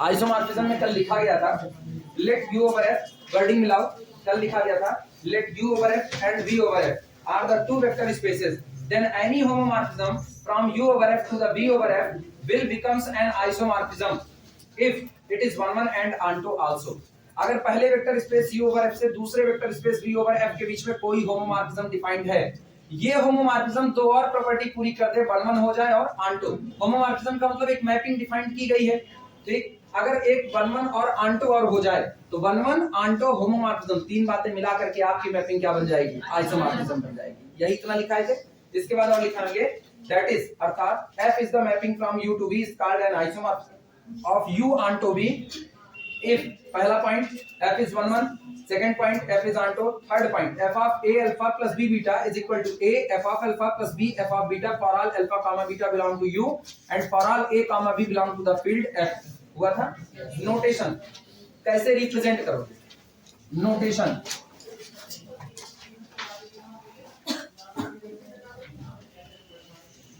Isomorphism में कल लिखा गया था let U over F, wording मिलाओ, कल लिखा गया था let U over F and V over F are the two vector spaces, then any homomorphism from U over F to the V over F will becomes an isomorphism if it is one one and onto also. अगर पहले vector space u over f से दूसरे vector space v over f के बीच में कोई homomorphism defined है, ये homomorphism दो और प्रॉपर्टी पूरी कर दे, वन वन हो जाए और ऑनटो। होमोमॉर्फिज्म का मतलब एक मैपिंग डिफाइंड की गई है, ठीक। अगर एक वन वन और ऑनटो और हो जाए तो वन वन ऑनटो होमोमॉर्फिज्म, तीन बातें मिला करके आपकी मैपिंग क्या बन जाएगी? आइसोमॉर्फिज्म बन जाएगी। यही इतना लिखा है। इसके बाद और लिखाएंगे दैट इज अर्थात f is the mapping from u to v is called an isomorphism of u onto v if पहला point f is 1 1, second point f is onto, third point f of a alpha plus b beta is equal to a f of alpha plus b f of beta for all alpha comma beta belong to u and for all a comma b belong to the field f। हुआ था। Notation कैसे represent करोगे? Notation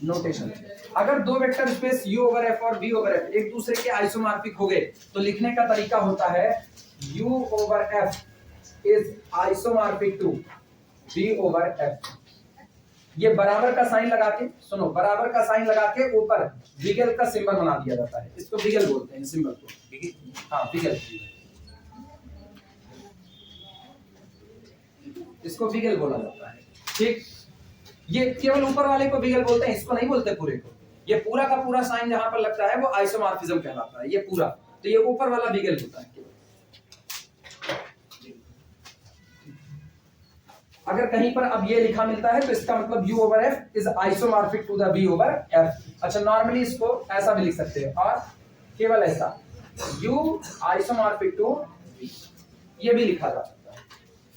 notation अगर दो vector space u over f और v over f एक दूसरे के आइसोमॉर्फिक हो गए तो लिखने का तरीका होता है u over f is isomorphic to v over f। ये बराबर का साइन लगा के, सुनो, बराबर का साइन लगा के ऊपर बिगल का सिंबल बना दिया जाता है। इसको बिगल बोलते हैं, सिंबल को। हाँ, बिगल, इसको बिगल बोला जाता है, ठीक। ये केवल ऊपर वाले को बिगल बोलते हैं, इसको नहीं बोलते पूरे को। ये पूरा का पूरा साइन जहां पर लगता है वो आइसोमॉर्फिज्म कहलाता है, ये पूरा। तो ये ऊपर वाला बिगल होता है। अगर कहीं पर अब ये लिखा मिलता है तो इसका मतलब u over f is isomorphic to the v over f। अच्छा, नॉर्मली इसको ऐसा भी लिख सकते हैं और केवल ऐसा u आइसोमॉर्फिक टू v, ये भी लिखा जा सकता है।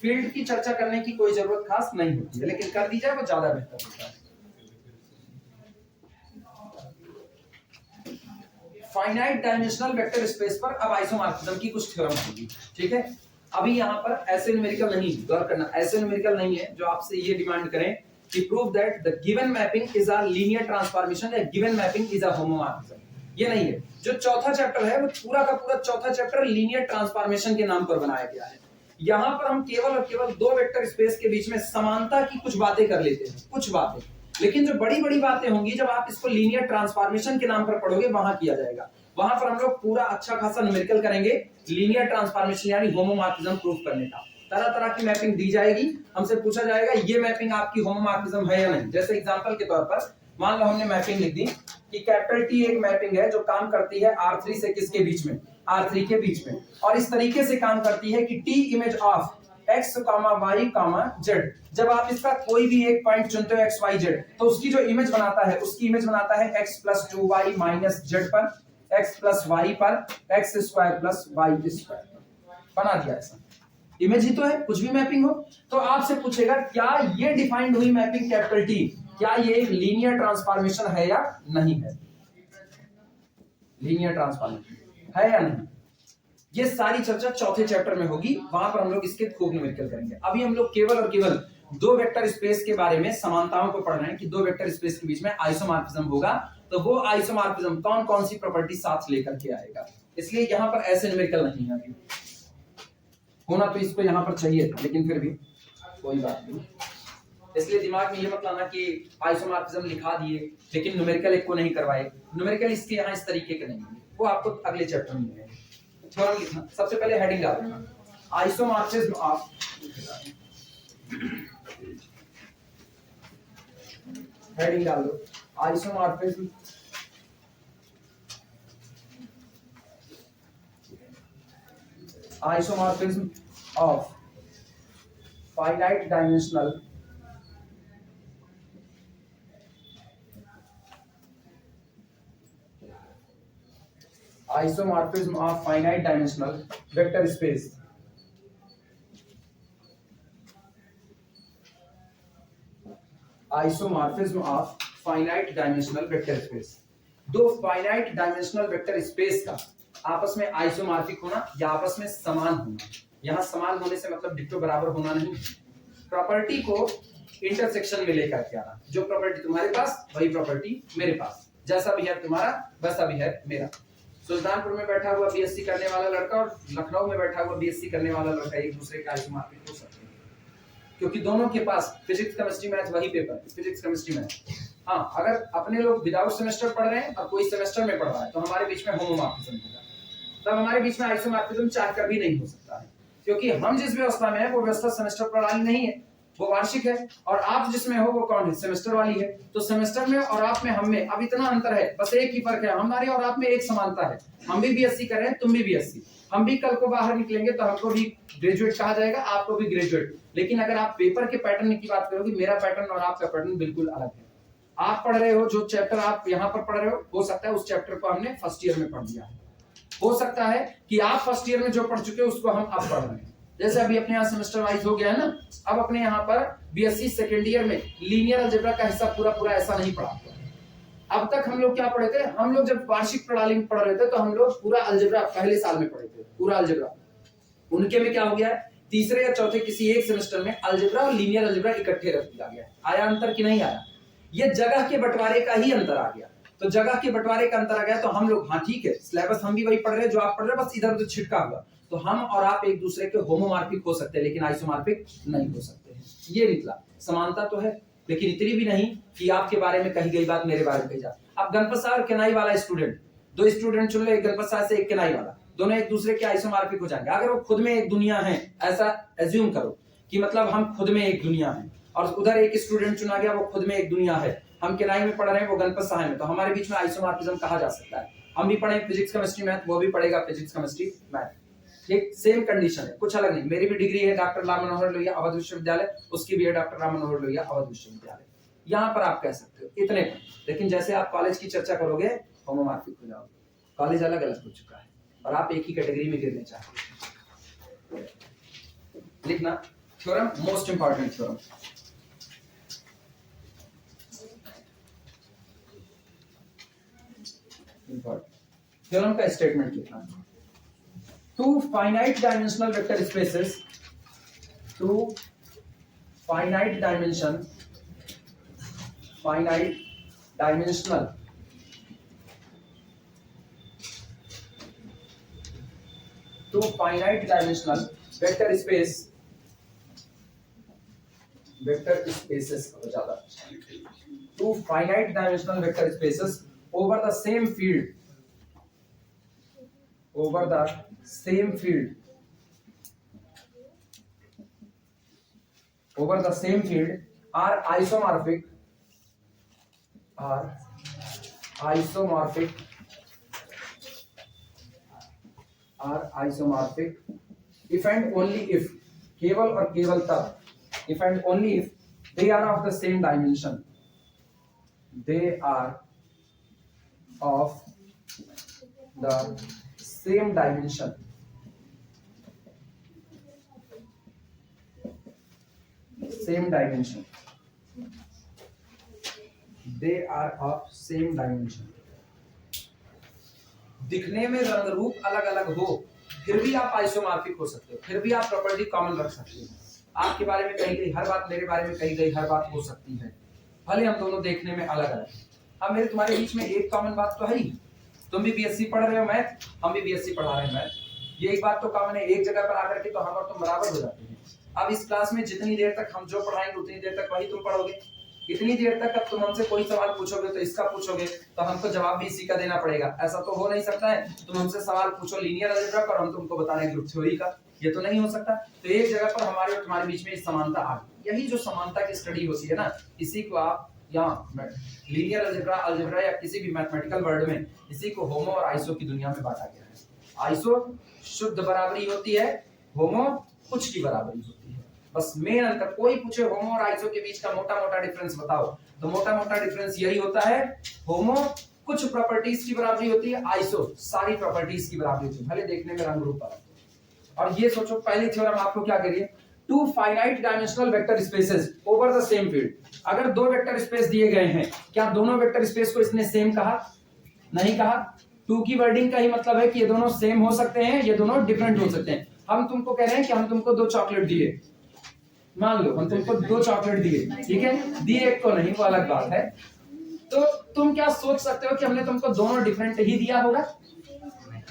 फील्ड की चर्चा करने की कोई जरूरत खास नहीं होती है, लेकिन कर दी जाए वो ज्यादा बेहतर होता है। फाइनाइट डायमेंशनल वेक्टर स्पेस पर अब आइसोमॉर्फिज्म की कुछ थ्योरम होगी, ठीक है। अभी यहाँ पर ऐसे न्यूमेरिकल नहीं, गौर करना, ऐसे न्यूमेरिकल नहीं है जो आपसे ये डिमांड करें कि prove that the given mapping is a linear transformation या given mapping is a homomorphism. ये नहीं है। जो चौथा चैप्टर है वो पूरा का पूरा चौथा चैप्टर लीनियर ट्रांसफॉर्मेशन के नाम पर बनाया गया है। यहाँ पर हम केवल और केवल दो वेक्टर स्पेस के बीच में समानता की कुछ बातें कर लेते हैं, कुछ बातें। लेकिन जो बड़ी बड़ी बातें होंगी जब आप इसको लीनियर ट्रांसफॉर्मेशन के नाम पर पढ़ोगे वहां किया जाएगा। वहां पर हम लोग पूरा अच्छा खासा न्यूमेरिकल करेंगे लीनियर ट्रांसफॉर्मेशन यानी होमोमॉर्फिज्म प्रूफ करने का। तरह तरह की मैपिंग दी जाएगी, हमसे पूछा जाएगा ये मैपिंग आपकी होमोमॉर्फिज्म है या नहीं। जैसे एग्जांपल के तौर पर मान लो हमने मैपिंग लिख दी कि कैपिटल टी एक मैपिंग है जो काम करती है R3 से किसके बीच में? R3 के बीच में। और इस तरीके से काम करती है कि T image of x, y, z, जब आप इसका कोई भी एक पॉइंट चुनते हो x, y, z, तो उसकी जो इमेज बनाता है उसकी इमेज बनाता है x + 2y - z पर, x + y पर, x² + y² बना दिया। ऐसा इमेज ही तो है, कुछ भी मैपिंग हो। तो आपसे पूछेगा क्या ये डिफाइंड हुई मैपिंग कैपिटल टी, क्या ये एक लीनियर ट्रांसफॉर्मेशन है या नहीं है? लीनियर ट्रांसफॉर्मेशन है या नहीं, ये सारी चर्चा चौथे चैप्टर में होगी। वहां पर हम लोग इसके खूब न्यूमेरिकल करेंगे। अभी हम लोग केवल और केवल दो वेक्टर स्पेस के बारे में समानताओं को पढ़ रहे हैं कि दो वेक्टर स्पेस के बीच में आइसोमॉर्फिज्म होगा तो वो आइसोमॉर्फिज्म कौन कौन सी प्रॉपर्टी साथ लेकर के आएगा। इसलिए यहां पर ऐसे न्यूमेरिकल नहीं है। अभी होना तो इसको यहां पर चाहिए था, लेकिन फिर भी कोई बात नहीं। इसलिए दिमाग में ये मत लाना कि आइसोमॉर्फिज्म लिखा दिए लेकिन न्यूमेरिकल एक को नहीं करवाए। न्यूमेरिकल इसके यहाँ इस तरीके के नहीं है, वो आपको अगले चैप्टर में मिलेंगे। थ्योरम लिखना, सबसे पहले हेडिंग डाल देना आइसोमॉर्फिज्म ऑफ, हेडिंग डाल दो isomorphism of finite dimensional isomorphism of finite dimensional vector space। isomorphism of finite dimensional vector space। दो फाइनाइट डायमेंशनल वेक्टर स्पेस का आपस में आइसोमॉर्फिक होना या आपस में समान होना। यहां समान होने से मतलब डिट्टो बराबर होना नहीं, प्रॉपर्टी को इंटरसेक्शन में लेकर के आना। जो प्रॉपर्टी तुम्हारे पास वही प्रॉपर्टी मेरे पास। जैसा भी है तुम्हारा वैसा भी है मेरा। सुल्तानपुर में बैठा हुआ बीएससी करने वाला लड़का और लखनऊ में बैठा हुआ बीएससी करने वाला लड़का एक दूसरे के आइसोमॉर्फिक हो सकते हैं, क्योंकि दोनों के पास फिजिक्स केमिस्ट्री मैथ वही पेपर, फिजिक्स केमिस्ट्री मैथ। हाँ, अगर अपने लोग विदाउट सेमेस्टर पढ़ रहे हैं और कोई सेमेस्टर में पढ़ रहा है तो हमारे बीच में होमोमॉर्फिज्म होगा, तब हमारे बीच में आइसोमॉर्फिज्म चाह कर भी नहीं हो सकता है, क्योंकि हम जिस व्यवस्था में है वो व्यवस्था सेमेस्टर प्रणाली नहीं है, वो वार्षिक है, और आप जिसमें हो वो कौन है, सेमेस्टर वाली है। तो सेमेस्टर में और आप में हम में अब इतना अंतर है, बस एक ही फर्क है, हमारे और आप में एक समानता है, हम भी बीएससी कर रहे हैं, तुम भी बीएससी, हम भी कल को बाहर निकलेंगे तो हमको भी ग्रेजुएट कहा जाएगा, आपको भी ग्रेजुएट। लेकिन अगर आप पेपर के पैटर्न की बात करोगे, मेरा पैटर्न और आपका पैटर्न बिल्कुल अलग है। आप पढ़ रहे हो जो चैप्टर आप यहाँ पर पढ़ रहे हो सकता है उस चैप्टर को हमने फर्स्ट ईयर में पढ़ लिया है, हो सकता है कि आप फर्स्ट ईयर में जो पढ़ चुके हो उसको हम अब पढ़ रहे हैं। जैसे अभी अपने यहाँ सेमेस्टर वाइज हो गया है ना, अब अपने यहाँ पर बीएससी सेकेंड ईयर में लीनियर अलजेब्रा का हिस्सा पूरा ऐसा नहीं पढ़ा। अब तक हम लोग क्या पढ़े थे, हम लोग जब वार्षिक प्रणाली में पढ़ रहे थे तो हम लोग पूरा अलजेब्रा पहले साल में पढ़े थे, पूरा अलजेब्रा। उनके में क्या हो गया है, तीसरे या चौथे किसी एक सेमेस्टर में अलजेब्रा और लीनियर अलजेब्रा इकट्ठे रख दिया गया। आया अंतर कि नहीं आया? ये जगह के बंटवारे का ही अंतर आ गया। तो जगह के बंटवारे का अंतर आ गया तो हम लोग, हाँ ठीक है, सिलेबस हम भी वही पढ़ रहे हैं जो आप पढ़ रहे हैं, बस इधर उधर छिटका हुआ। तो हम और आप एक दूसरे के होमोमॉर्फिक हो सकते हैं लेकिन आइसोमॉर्फिक नहीं हो सकते हैं। ये निकला, समानता तो है लेकिन इतनी भी नहीं कि आपके बारे में कही गई बात मेरे बारे में कही जाए। अब गणपत साहब और केनाई वाला स्टूडेंट, दो स्टूडेंट चुन ले, गणपत साहब से एक केनाई वाला, दोनों एक दूसरे के आइसोमॉर्फिक हो जाएंगे अगर वो खुद में एक दुनिया है। ऐसा एज्यूम करो कि मतलब हम खुद में एक दुनिया है और उधर एक स्टूडेंट चुना गया, वो खुद में एक दुनिया है। हम केनाई में पढ़ रहे हैं, वो गणपत साहब में, तो हमारे बीच में आइसोमॉर्फिज्म कहा जा सकता है। हम भी पढ़े फिजिक्स केमिस्ट्री मैथ, वो भी पढ़ेगा फिजिक्स केमिस्ट्री मैथ, ठीक सेम कंडीशन है, कुछ अलग नहीं। मेरी भी डिग्री है डॉक्टर राम मनोहर लोहिया अवध विश्वविद्यालय, उसकी भी है डॉक्टर राम मनोहर लोहिया अवध विश्वविद्यालय। यहाँ पर आप कह सकते हो इतने पर, लेकिन जैसे आप कॉलेज की चर्चा करोगे होमोमॉर्फिक हो जाओगे। कॉलेज अलग अलग हो चुका है और आप एक ही कैटेगरी में गिरने चाहते हैं। लिखना theorem, most important theorem. Theorem का स्टेटमेंट लिखना। Two finite dimensional vector spaces, two finite dimensional vector spaces two finite dimensional vector spaces over the same field are isomorphic if and only if, केवल और केवल तब, if and only if they are of the same dimension, they are of the same dimension, they are of same dimension। दिखने में रंग रूप अलग अलग हो फिर भी आप आइसोमॉर्फिक हो सकते हो, फिर भी आप प्रॉपर्टी कॉमन रख सकते हो। आपके बारे में कही गई हर बात मेरे बारे में कही गई हर बात हो सकती है, भले हम दोनों देखने में अलग अलग। अब मेरे तुम्हारे बीच में एक कॉमन बात तो है ही, तुम भी बीएससी पढ़ रहे हो मैथ, हम भी बीएससी पढ़ा रहे हैं मैथ, ये एक बात तो कॉमन है। एक जगह पर आकर के तो हम और तुम बराबर हो जाते हैं। अब इस क्लास में जितनी देर तक हम जो पढ़ाएंगे उतनी देर तक वही तुम पढ़ोगे, इतनी देर तक अब तुम हमसे कोई सवाल पूछोगे तो इसका पूछोगे तो हमको जवाब भी इसी का देना पड़ेगा। ऐसा तो हो नहीं सकता है तुम हमसे सवाल पूछो लीनियर अलजेब्रा का और हम तुमको बता रहे हैं ग्रुप थ्योरी का, ये तो नहीं हो सकता। तो एक जगह पर हमारे और तुम्हारे बीच में इस समानता आ गई। यही जो समानता की स्टडी होती है ना, इसी को आप यहाँ लीनियर अलजेब्रा या किसी भी मैथमेटिकल वर्ड में इसी को होमो और आइसो की दुनिया में बांटा गया है। आइसो शुद्ध बराबरी होती है, होमो कुछ की बराबरी होती है। बस मेन अंतर, कोई पूछे होमो और आइसो के बीच का मोटा मोटा डिफरेंस बताओ तो मोटा मोटा डिफरेंस यही होता है, होमो कुछ प्रॉपर्टीज की बराबरी होती है, आइसो सारी प्रॉपर्टीज की बराबरी होती है, भले देखने में रंग रूप अलग। और ये सोचो पहली थ्योरम आपको क्या करिए, two finite dimensional vector spaces over the same field. अगर दो वेक्टर स्पेस दिए गए हैं, क्या दोनों वेक्टर स्पेस को इसने सेम कहा? नहीं कहा। टू की वर्डिंग का ही मतलब है कि ये दोनों सेम हो सकते हैं, ये दोनों डिफरेंट हो सकते हैं। हम तुमको कह रहे हैं कि हम तुमको 2 चॉकलेट दिए, मान लो हम तुमको 2 चॉकलेट दिए, ठीक है, दिए एक को नहीं, वो अलग बात है। तो तुम क्या सोच सकते हो कि हमने तुमको दोनों डिफरेंट ही दिया होगा?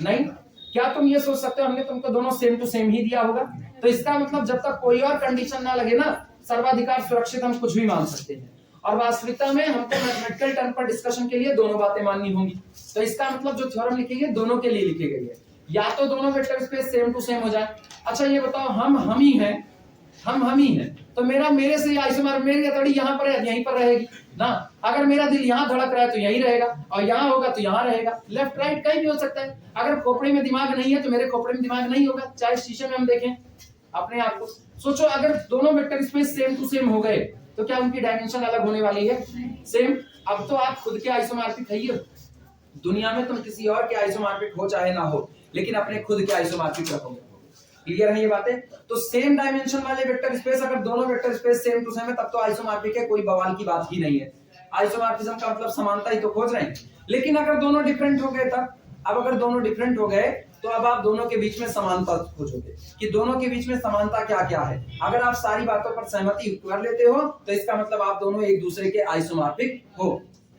नहीं। क्या तुम ये सोच सकते हो हमने तुमको दोनों सेम टू सेम ही दिया होगा? तो इसका मतलब जब तक कोई और कंडीशन ना लगे ना, सर्वाधिकार सुरक्षित हम कुछ भी मान सकते हैं। और वास्तविकता में हमको मैथमेटिकल टर्म पर डिस्कशन के लिए दोनों बातें माननी होंगी। तो इसका मतलब जो थ्योरम लिखी है दोनों के लिए लिखी गई है, या तो दोनों vector space same to same हो जाए। अच्छा ये बताओ, हम ही हैं, हम ही हैं, तो मेरे से आइसोमॉर्फ, मेरी हथौड़ी यहाँ पर है, यहीं पर रहेगी ना। अगर मेरा दिल यहाँ धड़क रहा है तो यहीं रहेगा, और यहाँ होगा तो यहाँ रहेगा। लेफ्ट राइट कहीं भी हो सकता है। अगर खोपड़ी में दिमाग नहीं है तो मेरे खोपड़ी में दिमाग नहीं होगा, चाहे शीशे में हम देखें अपने आप को। सोचो अगर दोनों vector space same to same हो गए तो क्या उनकी डायमेंशन अलग होने वाली है? सेम। अब तो आप खुद के आइसोमॉर्फिक है ही हो। दुनिया में तुम किसी और के आइसोमॉर्फिक हो चाहे ना हो, लेकिन अपने खुद के आइसोमॉर्फिक रखोगे। क्लियर है ये बातें? तो सेम डायमेंशन वाले वेक्टर स्पेस, अगर दोनों vector space same to same है तब तो आइसोमॉर्फिक है, कोई बवाल की बात ही नहीं है। आइसोमॉर्फिज्म का मतलब समानता ही तो खोज रहे हैं। लेकिन अगर दोनों डिफरेंट हो गए तब, अब अगर दोनों डिफरेंट हो गए तो अब आप दोनों के बीच में समानता खोजोगे कि दोनों के बीच में समानता क्या क्या है। अगर आप सारी बातों पर सहमति कर लेते हो तो इसका मतलब आप दोनों एक दूसरे के आइसोमॉर्फिक हो,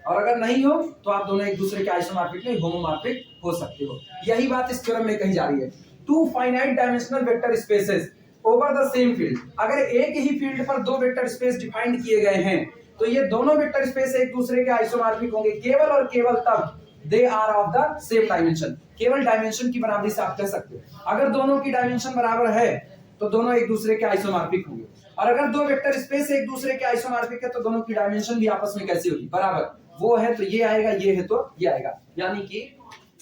और अगर नहीं हो तो आप दोनों एक दूसरे के आइसोमॉर्फिक नहीं होमोमॉर्फिक हो सकते हो। यही बात इस थ्योरम में कही जा रही है। Two finite dimensional vector spaces over the same field, अगर एक ही फील्ड पर दो वेक्टर स्पेस डिफाइंड किए गए हैं तो ये दोनों वेक्टर स्पेस एक दूसरे के आइसोमॉर्फिक होंगे केवल और केवल तब they are of the same dimension. केवल डायमेंशन की बराबरी से आप कह सकते हो। अगर दोनों की डायमेंशन बराबर है तो दोनों एक दूसरे के आइसोमॉर्फिक होंगे, और अगर दो वेक्टर स्पेस एक दूसरे के आइसोमॉर्फिक है तो दोनों की डायमेंशन भी आपस में कैसी होगी? बराबर। वो है तो ये आएगा, ये है तो ये आएगा। यानी कि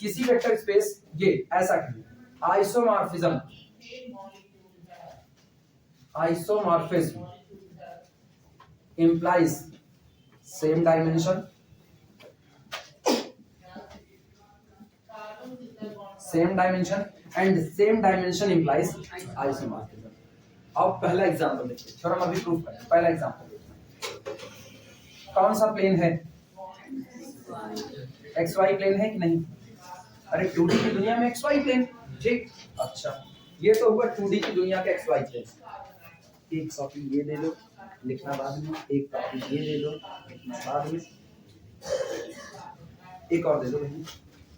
किसी वेक्टर स्पेस, ये ऐसा कहिए isomorphism, isomorphism implies same dimension, and same dimension implies isomorphism. अब पहला एग्जांपल देखिए, थ्योरम अभी प्रूफ करें। पहला एग्जांपल देखिए, कौन सा प्लेन है? XY प्लेन है कि नहीं? अरे 2D की दुनिया में XY प्लेन, ठीक। अच्छा ये तो हुआ 2D की दुनिया का XY प्लेन। एक कॉपी ये दे दो, लिखना बाद में। एक कॉपी ये दे दो, लिखना बाद में। एक और दे दो भाई,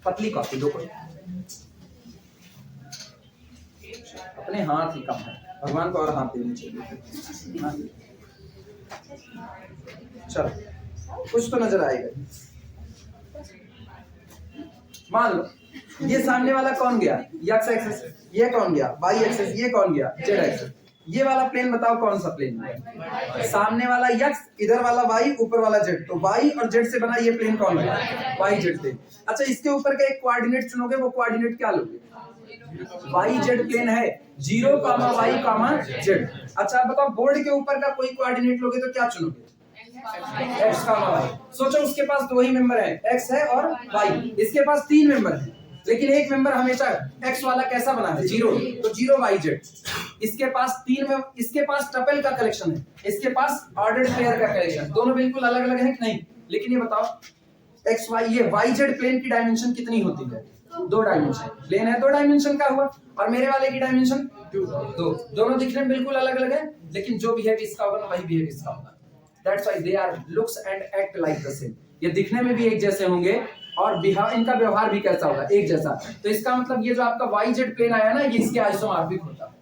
पतली कॉपी दो। कोई अपने हाथ ही कम है, भगवान को और हाथ देने चाहिए। चलो कुछ तो नजर आएगा। मान लो ये सामने वाला कौन गया? X axis. ये कौन गया? Y axis. ये कौन गया? Z axis. ये वाला प्लेन बताओ कौन सा प्लेन है? सामने वाला x, इधर वाला y, ऊपर वाला z। तो y और z से बना ये प्लेन कौन है? y z plane. अच्छा इसके ऊपर का एक कोऑर्डिनेट चुनोगे, वो कोऑर्डिनेट क्या लोगे? y z प्लेन है, 0, y, z। अच्छा बताओ बोर्ड के ऊपर का कोई कोऑर्डिनेट लोगे तो क्या चुनोगे? x, y। सोचो उसके पास दो ही मेंबर है, x है और y। इसके पास तीन मेंबर है, लेकिन एक मेंबर हमेशा x वाला कैसा बना है? 0। तो 0 y z। इसके पास तीन में, इसके पास टपल का कलेक्शन है, इसके पास ऑर्डर्ड पेयर का कलेक्शन। दोनों बिल्कुल अलग अलग हैं कि नहीं? लेकिन ये बताओ x y, ये y z प्लेन की डायमेंशन कितनी होती है? 2 डायमेंशन। प्लेन है 2 डायमेंशन का हुआ, और मेरे वाले की डायमेंशन 2। दोनों दिखने में बिल्कुल अलग अलग है, लेकिन जो बिहेव इसका होगा ना वही बिहेव इसका होगा। That's why they are looks and act like the same. ये दिखने में भी एक जैसे होंगे और इनका व्यवहार भी कैसा होगा? एक जैसा। तो इसका मतलब ये जो आपका YZ प्लेन आया ना, ये इसके आइसोमॉर्फिक होता है।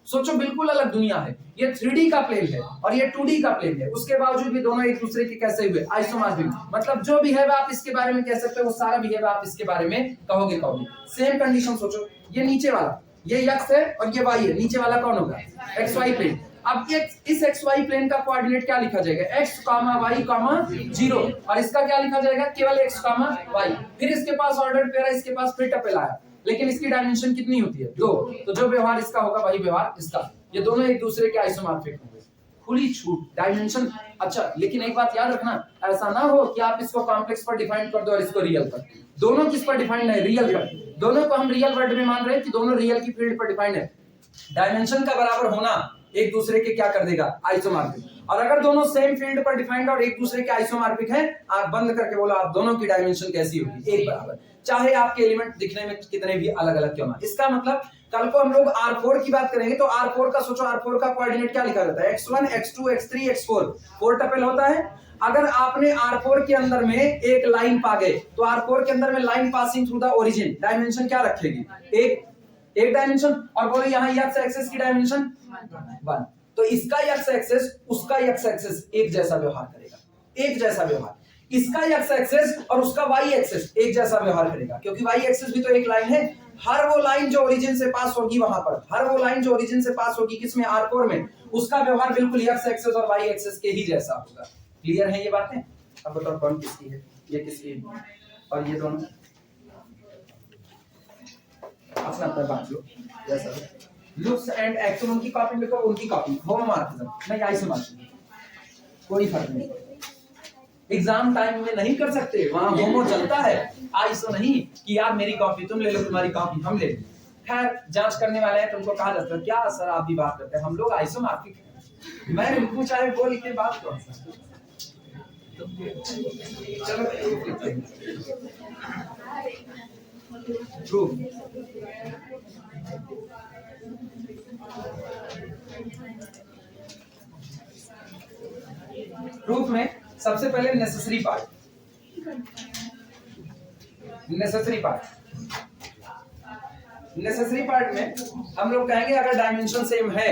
सोचो बिल्कुल अलग दुनिया है। ये 3D का प्लेन है और ये 2D का प्लेन है, उसके बावजूद भी दोनों एक दूसरे के कैसे हुए? आइसोमॉर्फिक। मतलब जो बिहेव आप इसके बारे में कह सकते हो वो सारा बिहेव आप इसके बारे में कहोगे। सेम कंडीशन सोचो, ये नीचे वाला ये x है और ये y है, नीचे वाला कौन होगा? XY plane. अब इस XY प्लेन का कोऑर्डिनेट क्या लिखा जाएगा? x, y, 0। और इसका क्या लिखा जाएगा? केवल x, y। फिर इसके पास ऑर्डर्ड पेयर है, इसके पास फिर टपल आया, लेकिन इसकी डायमेंशन कितनी होती है? 2। तो जो व्यवहार इसका होगा वही व्यवहार इसका। ये दोनों एक दूसरे के आइसोमॉर्फिक होंगे। खुली छूट डायमेंशन। अच्छा लेकिन एक बात याद रखना, ऐसा ना हो कि आप इसको कॉम्प्लेक्स पर डिफाइन कर दो और इसको रियल पर। दोनों किस पर डिफाइंड है? रियल पर। दोनों को हम रियल वर्ड में मान रहे हैं कि दोनों रियल की फील्ड पर डिफाइंड है। डायमेंशन का बराबर होना एक दूसरे के क्या कर देगा? आइसोमॉर्फिक। और अगर दोनों सेम फील्ड पर डिफाइंड और एक दूसरे के आइसोमॉर्फिक हैं, आंख बंद करके बोलो आप दोनों की डायमेंशन कैसी होगी? एक बराबर, चाहे आपके एलिमेंट दिखने में कितने भी अलग अलग क्यों ना। इसका मतलब कल को हम लोग R4 की बात करेंगे तो R4 का सोचो, R4 का कोऑर्डिनेट क्या लिखा रहता है? x1, x2, x3, x4। 4 tuple होता है। अगर आपने R4 के अंदर में एक लाइन पा गए तो R4 के अंदर में line passing through the origin dimension क्या रखेगी? एक डायमेंशन। और बोलो यहाँ एक्स एक्सिस की डायमेंशन 1। तो इसका एक्स एक्सिस उसका एक्स एक्सिस एक जैसा व्यवहार करेगा, एक जैसा व्यवहार। इसका एक्स एक्सिस और उसका वाई एक्सिस एक जैसा व्यवहार करेगा, क्योंकि वाई एक्सिस भी तो एक लाइन है। हर वो लाइन जो ओरिजिन से पास होगी वहां पर, हर वो लाइन जो ओरिजिन से पास होगी किसमें? R4 में, उसका व्यवहार बिल्कुल एक्स एक्सिस और वाई एक्सिस के ही जैसा होगा। क्लियर है ये बातें? अब बताओ कौन किसकी है, ये किसकी है और ये दोनों अपना अपना बात लो। जैसा लुक्स एंड एक्शन उनकी कॉपी में, उनकी कॉपी होमोमॉर्फिज्म नहीं आइसोमॉर्फिज्म, कोई फर्क नहीं। एग्जाम टाइम में नहीं कर सकते, वहां होमो चलता है, आइसो नहीं कि यार मेरी कॉपी तुम ले लो, तुम्हारी कॉपी हम ले लें। खैर जांच करने वाले हैं, तुमको कहा जाता है क्या सर आप भी बात करते हैं, हम लोग आइसोमॉर्फिक हैं। मैं उनको चाहे बोल के बात करो। चलो प्रूफ। प्रूफ में सबसे पहले नेसेसरी पार्ट, नेसेसरी पार्ट में हम लोग कहेंगे अगर डायमेंशन सेम है,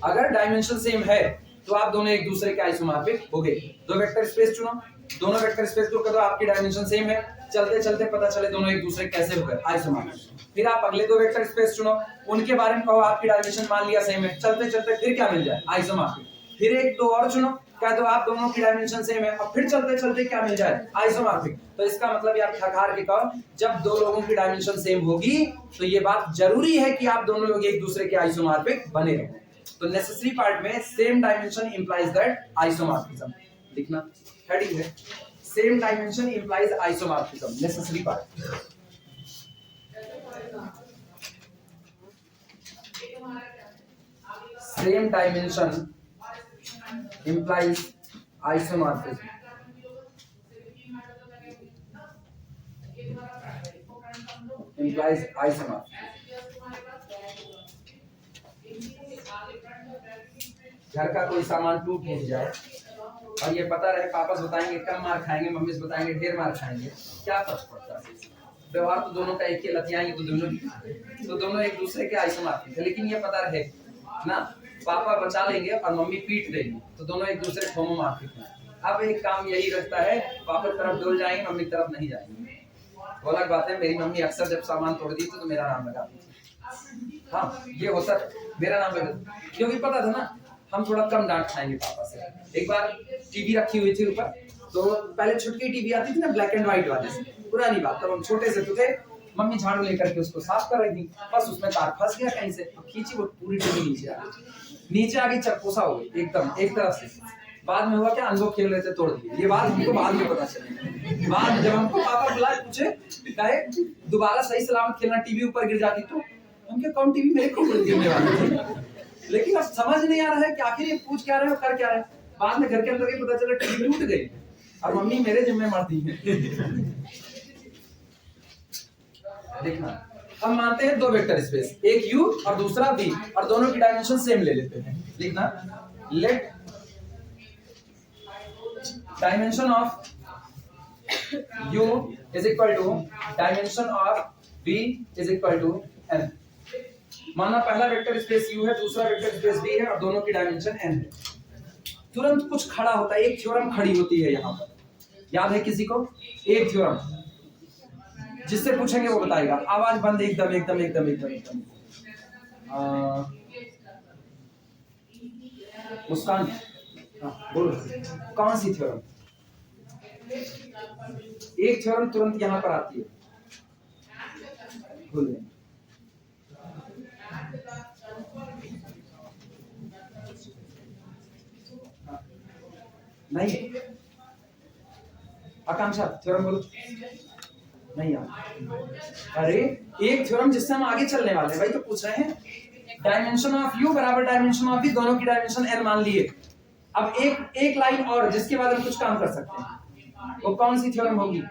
अगर डायमेंशन सेम है तो आप दोनों एक दूसरे के आइसोमॉर्फिक हो गए। दो वेक्टर स्पेस चुनो, दोनों वेक्टर स्पेस को करो आपकी डायमेंशन सेम है, चलते चलते पता चले दोनों एक दूसरे कैसे हो गए? आइसोमॉर्फिक। फिर आप अगले दो वेक्टर स्पेस चुनो, उनके बारे में कहो आपकी डायमेंशन मान लिया सेम है, चलते चलते फिर क्या मिल जाए? आइसोमॉर्फिक। फिर एक दो और चुनो, क्या तो आप दोनों की डायमेंशन सेम है, और फिर चलते चलते क्या मिल जाए? आइसोमॉर्फिक। तो इसका मतलब यार ठकार के कहो, जब दो लोगों की डायमेंशन सेम होगी तो ये बात जरूरी है कि आप दोनों लोग एक दूसरे के आइसोमॉर्फिक बने रहो। तो नेसेसरी पार्ट में same dimension implies that isomorphism, लिखना हेडिंग है same dimension implies isomorphism, necessary part. Same dimension implies isomorphism, implies isomorphism। घर का कोई सामान टूट जाए और ये पता रहे पापा बताएंगे कम मार खाएंगे, मम्मी से बताएंगे ढेर मार खाएंगे, क्या फर्क पड़ता है? व्यवहार तो दोनों का एक ही, लतियाएंगे तो दोनों एक दूसरे के आइसोमॉर्फिक है। लेकिन ये पता रहे ना, पापा बचा लेंगे और मम्मी पीट देंगी तो दोनों एक दूसरे होमोमॉर्फिक हैं। अब एक काम यही रहता है, पापा की तरफ डोल जाएंगे, मम्मी की तरफ नहीं जाएंगे। वो अलग बात है, मेरी मम्मी अक्सर जब सामान तोड़ दी तो मेरा नाम लगाती थी। हाँ ये होता है, मेरा नाम लगा, क्योंकि पता था ना हम थोड़ा कम डांट खाएंगे पापा से। एक बार टीवी रखी हुई थी ऊपर, तो पहले छुटकी टीवी आती थी ना ब्लैक एंड व्हाइट वाले से, पुरानी बात, तब हम छोटे से थे, मम्मी झाड़ू लेकर के उसको साफ कर रही थी, बस उसमें तार फंस गया कहीं से, खींची वो पूरी टीवी नीचे आ गई, चरपोसा हो गई एकदम एक तरफ से। बाद में हुआ क्या, अनुभव खेल रहे थे तोड़ दिए। ये बात हमको बाद में पता चली, बाद में जब हमको पापा बुलाए पूछे कहे दोबारा सही सलामत खेलना, टीवी ऊपर गिर जाती तो उनके कौन टीवी मेरे को गिरने वाली थी। लेकिन अब समझ नहीं आ रहा है कि आखिर ये पूछ क्या रहे हो, कर क्या रहे। बाद में घर के अंदर पता चला टीवी टूट गई और मम्मी मेरे जिम्मे मरती है। देखना हम मानते हैं दो वेक्टर स्पेस, एक u और दूसरा v, और दोनों की डायमेंशन सेम ले लेते हैं। लिखना let dimension of u is equal to dimension of v is equal to n। माना पहला वेक्टर स्पेस u है, दूसरा वेक्टर स्पेस v है और दोनों की डायमेंशन n है। तुरंत कुछ खड़ा होता है, एक थ्योरम खड़ी होती है यहाँ पर, याद है किसी को? एक थ्योरम, जिससे पूछेंगे वो बताएगा। आवाज बंद एकदम एकदम एकदम एकदम एकदम। मुस्कान बोलो कौन सी थ्योरम? एक थ्योरम तुरंत यहाँ पर आती है, बोलिए। नहीं आकांक्षा थ्योरम बोलो। नहीं यार, अरे एक थ्योरम जिससे हम आगे चलने वाले हैं भाई, तो पूछ रहे हैं डायमेंशन ऑफ u बराबर डायमेंशन ऑफ v, दोनों की डायमेंशन n मान लिए। अब एक लाइन और जिसके बाद हम कुछ काम कर सकते हैं, वो कौन सी थ्योरम होगी?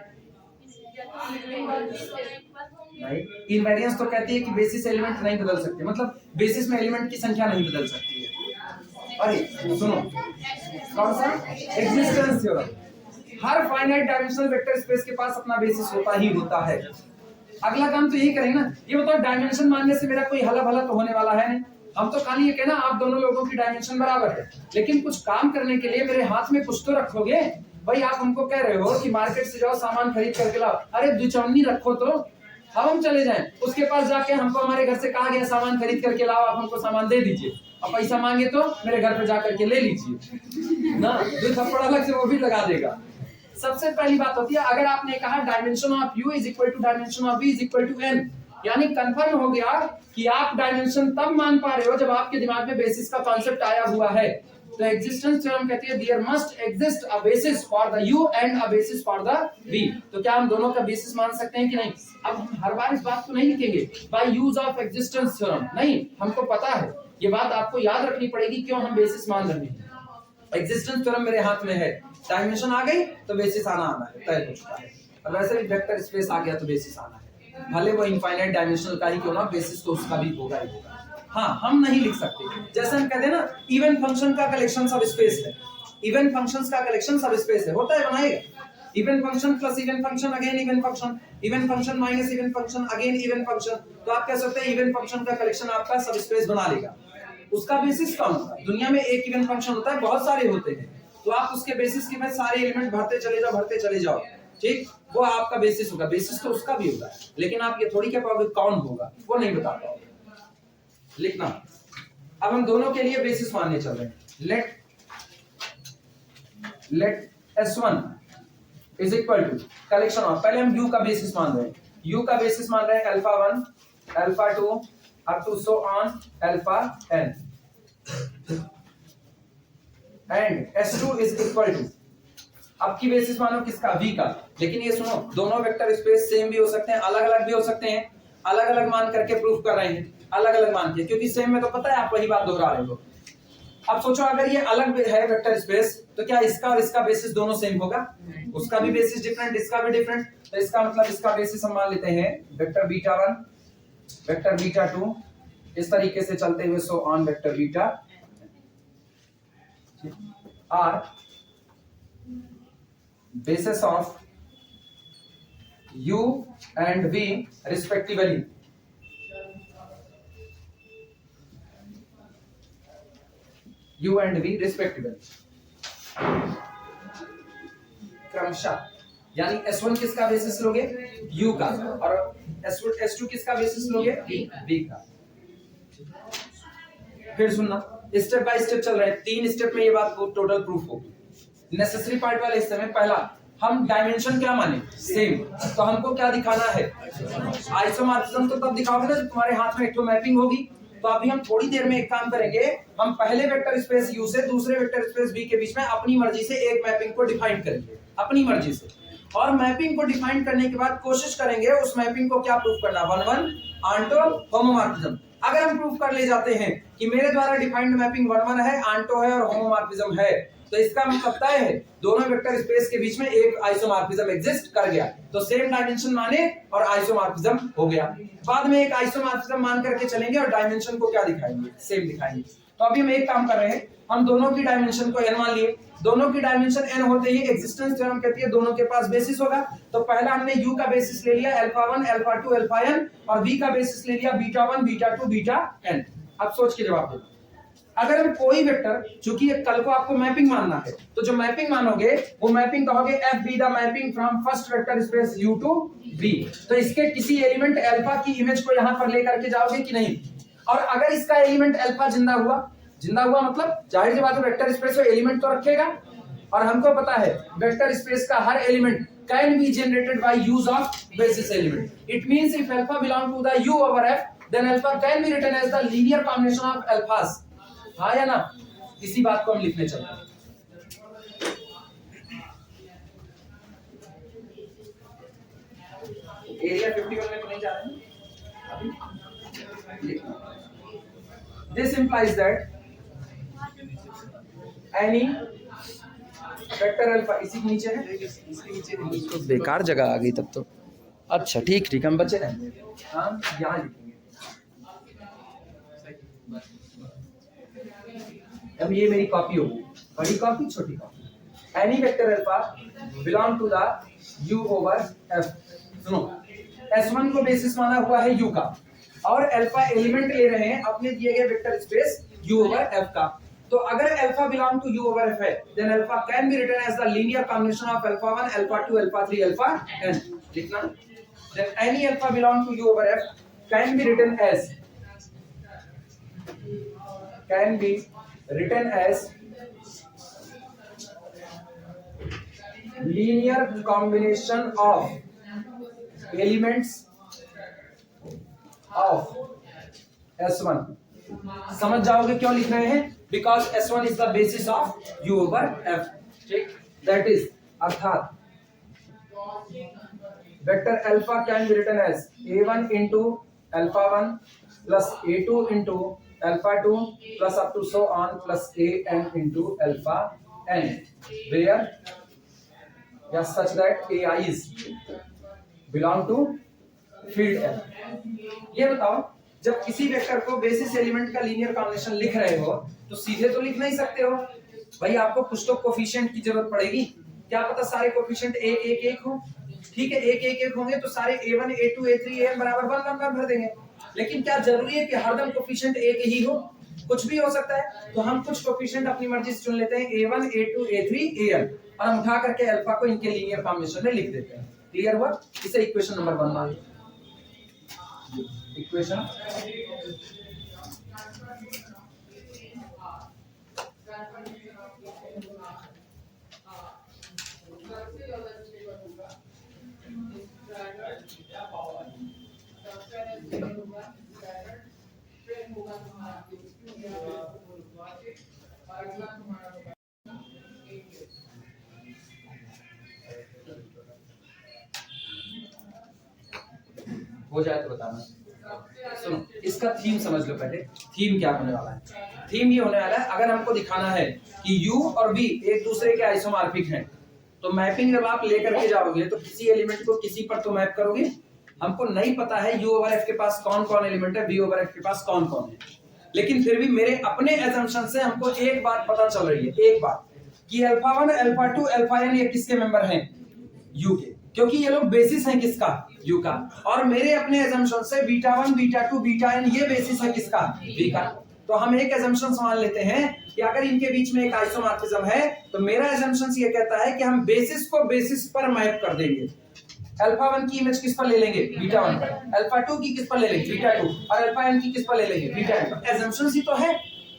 नहीं, इनवेरिएंस तो कहती है कि बेसिस एलिमेंट नहीं बदल सकते, मतलब बेसिस में एलिमेंट की संख्या नहीं बदल सकती है। अरे सुनो, कौन सा? Existence theorem. हर फाइनाइट डायमेंशनल वेक्टर स्पेस के पास अपना बेसिस होता ही होता है। अगला काम तो यही करेंगे ना, ये बताओ डायमेंशन मानने से मेरा कोई हला भला तो होने वाला है नहीं। हम तो खाली ये कहना आप दोनों लोगों की डायमेंशन बराबर है, लेकिन कुछ काम करने के लिए मेरे हाथ में कुछ तो रखोगे। भाई आप हमको कह रहे हो कि मार्केट से जाओ सामान खरीद करके लाओ, अरे दुचौनी रखो तो हम चले जाएं उसके पास जाके हमको हमारे घर से कहा गया सामान खरीद करके लाओ, आप हमको सामान दे दीजिए, अब पैसा मांगे तो मेरे घर पे जा करके ले लीजिए ना, जो थप्पड़ अलग से वो भी लगा देगा। सबसे पहली बात होती है, अगर आपने कहा dimension of u is equal to dimension of v is equal to n, यानी कंफर्म हो गया कि आप डायमेंशन तब मान पा रहे हो जब आपके दिमाग में बेसिस का कॉन्सेप्ट आया हुआ है। तो एग्जिस्टेंस थ्योरम कहती है there must exist a basis for the u and a basis for the v। तो क्या हम दोनों का बेसिस मान सकते हैं कि नहीं? अब हम हर बार इस बात को नहीं लिखेंगे bye use of existence theorem, नहीं, हमको पता है ये बात आपको याद रखनी पड़ेगी क्यों हम बेसिस मान रहे हैं। एग्जिस्टेंस थ्योरम मेरे हाथ में है, डायमेंशन आ गई तो बेसिस आना है, तय हो चुका है। और वैसे भी वेक्टर स्पेस आ गया तो बेसिस आना है, भले वो इनफाइनाइट डायमेंशनल का ही क्यों ना, बेसिस तो उसका भी होगा ही होगा। हाँ, हम नहीं लिख सकते, जैसे हम कहते हैं ना इवन फंक्शन का कलेक्शन सब स्पेस है, इवन फंक्शंस का कलेक्शन सब स्पेस है, होता है बनाएगा even function plus even function again even function minus even function again even function, तो आप कह सकते हैं इवन फंक्शन का कलेक्शन आपका सब स्पेस बना लेगा। उसका बेसिस कौन होगा? दुनिया में एक इवन फंक्शन होता है, बहुत सारे होते हैं, तो आप उसके बेसिस के में सारे एलिमेंट भरते चले जाओ, ठीक, वो आपका बेसिस होगा। बेसिस तो उसका भी होगा, लेकिन आप ये थोड़ी कह पाओगे कौन होगा, वो नहीं बता पाओगे। लिखना, अब हम दोनों के लिए बेसिस मानने चल रहे हैं। Let S1 is equal to collection of, पहले हम u का बेसिस मान रहे हैं, u का बेसिस मान रहे हैं alpha 1 alpha 2 up to so on alpha n, and S2 is equal to, अब की बेसिस मानो किसका? v का। लेकिन ये सुनो, दोनों वेक्टर स्पेस सेम भी हो सकते हैं, अलग अलग भी हो सकते हैं, अलग अलग मान करके प्रूफ कर रहे हैं, अलग अलग मान के, क्योंकि सेम में तो पता है आप वही बात दोहरा रहे हो। अब सोचो अगर ये अलग है वेक्टर स्पेस, तो क्या इसका और इसका बेसिस दोनों सेम होगा? उसका भी बेसिस डिफरेंट, इसका भी डिफरेंट, तो इसका मतलब इसका बेसिस हम मान लेते हैं वेक्टर बीटा 1 वेक्टर बीटा 2, इस तरीके से चलते हुए so on vector beta are basis of u and v respectively, u and v respectively क्रमशः, यानी S1 किसका बेसिस लोगे? u का, और S2 किसका बेसिस लोगे? v का। फिर सुनना, स्टेप बाय स्टेप चल रहे हैं, 3 स्टेप में ये बात टोटल प्रूफ होगी। नेसेसरी पार्ट वाले हिस्से में पहला हम डायमेंशन क्या माने? सेम, तो हमको क्या दिखाना है? आइसोमॉर्फिज्म तो तब दिखाओगे ना जब तुम्हारे हाथ में एक तो मैपिंग होगी। तो अभी हम थोड़ी देर में एक काम करेंगे, हम पहले वेक्टर स्पेस u से दूसरे वेक्टर स्पेस v के बीच में अपनी मर्जी से एक मैपिंग को डिफाइन करेंगे, अपनी मर्जी से, और मैपिंग को डिफाइन करने के बाद कोशिश करेंगे उस मैपिंग को क्या प्रूफ करना, 1-1 आंटो होमोमॉर्फिज्म। अगर हम प्रूफ कर ले जाते हैं कि मेरे द्वारा डिफाइंड मैपिंग 1-1 है, आंटो है और होमोमॉर्फिज्म है, तो इसका मतलब तय है दोनों वेक्टर स्पेस के बीच में एक आइसोमॉर्फिज्म एग्जिस्ट कर गया, तो सेम डायमेंशन माने और आइसोमॉर्फिज्म हो गया। बाद में एक आइसोमॉर्फिज्म मान करके चलेंगे और डायमेंशन को क्या दिखाएंगे? सेम दिखाएंगे। तो अभी हम एक काम कर रहे हैं, हम दोनों की डायमेंशन को n मान लिए, दोनों की डायमेंशन n होते ही एग्जिस्टेंस थ्योरम कहती है दोनों के पास बेसिस होगा। तो पहला हमने u का बेसिस ले लिया अल्फा 1 अल्फा 2 अल्फा n, और v का बेसिस ले लिया बीटा 1 बीटा 2 बीटा n। अब सोच के जवाब दो, अगर हम कोई वेक्टर, चूंकि कल को आपको मैपिंग मानना है, तो जो मैपिंग मानोगे वो मैपिंग कहोगे f be the mapping from first vector space u to v, तो इसके किसी एलिमेंट अल्फा की इमेज को यहां पर लेकर के जाओगे कि नहीं? और अगर इसका एलिमेंट अल्फा जिंदा हुआ मतलब जाहिर सी बात है वेक्टर स्पेस में एलिमेंट तो रखेगा, और हमको पता है वेक्टर स्पेस का हर element can be generated by use of basis element. It means if alpha belong to the u over f then alpha can be written as the linear combination of alphas। हाँ या ना? इसी बात को हम लिखने चलते हैं। एरिया 51 में तो नहीं जा रहे हैं अभी। This implies that any vector alpha, इसी के नीचे है, इसके नीचे तो बेकार जगह आ गई तब तो। अच्छा ठीक हम बचे रहेंगे, हम यहाँ लिखेंगे। अब ये मेरी कॉपी होगी, बड़ी कॉपी छोटी copy. Any vector alpha belong to the u over f। सुनो, S1 को बेसिस माना हुआ है u का, और अल्फा एलिमेंट ले रहे हैं अपने दिए गए vector space u over f का। तो अगर alpha belong to u over f है, then alpha can be written as the linear combination of alpha 1, alpha 2, alpha 3, alpha n। लिखना, then any alpha belong to u over f can be written as linear combination of elements of S1। समझ जाओगे क्यों लिख रहे हैं? Because S1 is the basis of U over F। ठीक, that is अर्थात vector alpha can be written as A1 into alpha 1 plus A2 into alpha 2 plus up to so on plus AN into alpha n, where yeah, such that AI's belong to field F। ये बताओ, जब किसी vector को basis element का linear combination लिख रहे हो तो सीधे तो लिख नहीं सकते हो भाई, आपको कुछ तो कोफिशिएंट की जरूरत पड़ेगी। क्या पता सारे कोफिशिएंट एक एक एक हो, ठीक है, एक एक एक होंगे तो सारे A1 A2 A3 AN बराबर 1 भर देंगे। लेकिन क्या जरूरी है कि हरदम कोफिशिएंट एक ही हो? कुछ भी हो सकता है। तो हम कुछ कोफिशिएंट अपनी मर्जी से चुन लेते हैं, A1 A2 A3 AN, और हम उठा करके अल्फा को इनके लीनियर कॉम्बिनेशन में लिख देते हैं। क्लियर हुआ? इसे इक्वेशन नंबर 1 मान लो। इक्वेशन हो जाए तो बताना। सुनो, इसका थीम समझ लो पहले। थीम क्या होने वाला है? थीम ये होने वाला है, अगर हमको दिखाना है कि u और v एक दूसरे के आइसोमॉर्फिक हैं, तो मैपिंग जब आप लेकर के जाओगे तो किसी एलिमेंट को किसी पर तो मैप करोगे। हमको नहीं पता है u ओवर f के पास कौन कौन एलिमेंट है, v ओवर f के पास कौन कौन है, लेकिन फिर भी मेरे अपने एजम्पशन से हमको एक बात पता चल रही है, एक बात, कि अल्फा 1 अल्फा 2 अल्फा n ये किसके मेंबर हैं? u के, क्योंकि ये लोग बेसिस हैं किसका? u का। और मेरे अपने एजम्पशन से बीटा 1 बीटा 2 बीटा n ये बेसिस है किसका? v का। तो हम एक एजम्पशन मान लेते हैं कि अगर इनके बीच में एक आइसोमॉर्फिज्म है, तो मेरा एजम्पशन ये कहता है कि हम बेसिस को बेसिस पर मैप कर देंगे। अल्फा 1 की इमेज किस पर ले लेंगे? बीटा 1 पर। अल्फा 2 की किस पर ले लेंगे? बीटा 2। और अल्फा n की किस पर ले लेंगे? बीटा n पर। एजम्पशन ही तो है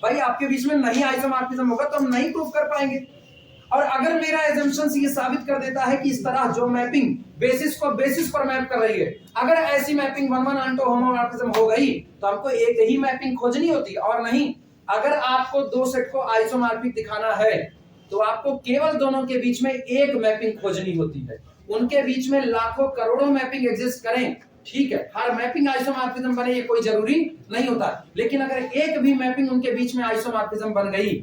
भाई, आपके बीच में नहीं आइसोमॉर्फिज्म होगा तो हम नहीं प्रूव कर पाएंगे। और अगर मेरा एजम्पशन ये साबित कर देता है कि इस तरह जो मैपिंग बेसिस को बेसिस पर मैप कर रही है, अगर ऐसी मैपिंग 1-1 ऑन्टो होमोमॉर्फिज्म हो गई तो हमको एक ही मैपिंग खोजनी होती, और नहीं, अगर आपको दो सेट को आइसोमॉर्फिक दिखाना है तो आपको केवल दोनों के बीच में एक मैपिंग खोजनी होती है। उनके बीच में लाखों करोड़ों मैपिंग एग्जिस्ट करें, ठीक है, हर मैपिंग आइसोमॉर्फिज्म बने ये कोई जरूरी नहीं होता, लेकिन अगर एक भी मैपिंग उनके बीच में आइसोमॉर्फिज्म बन गई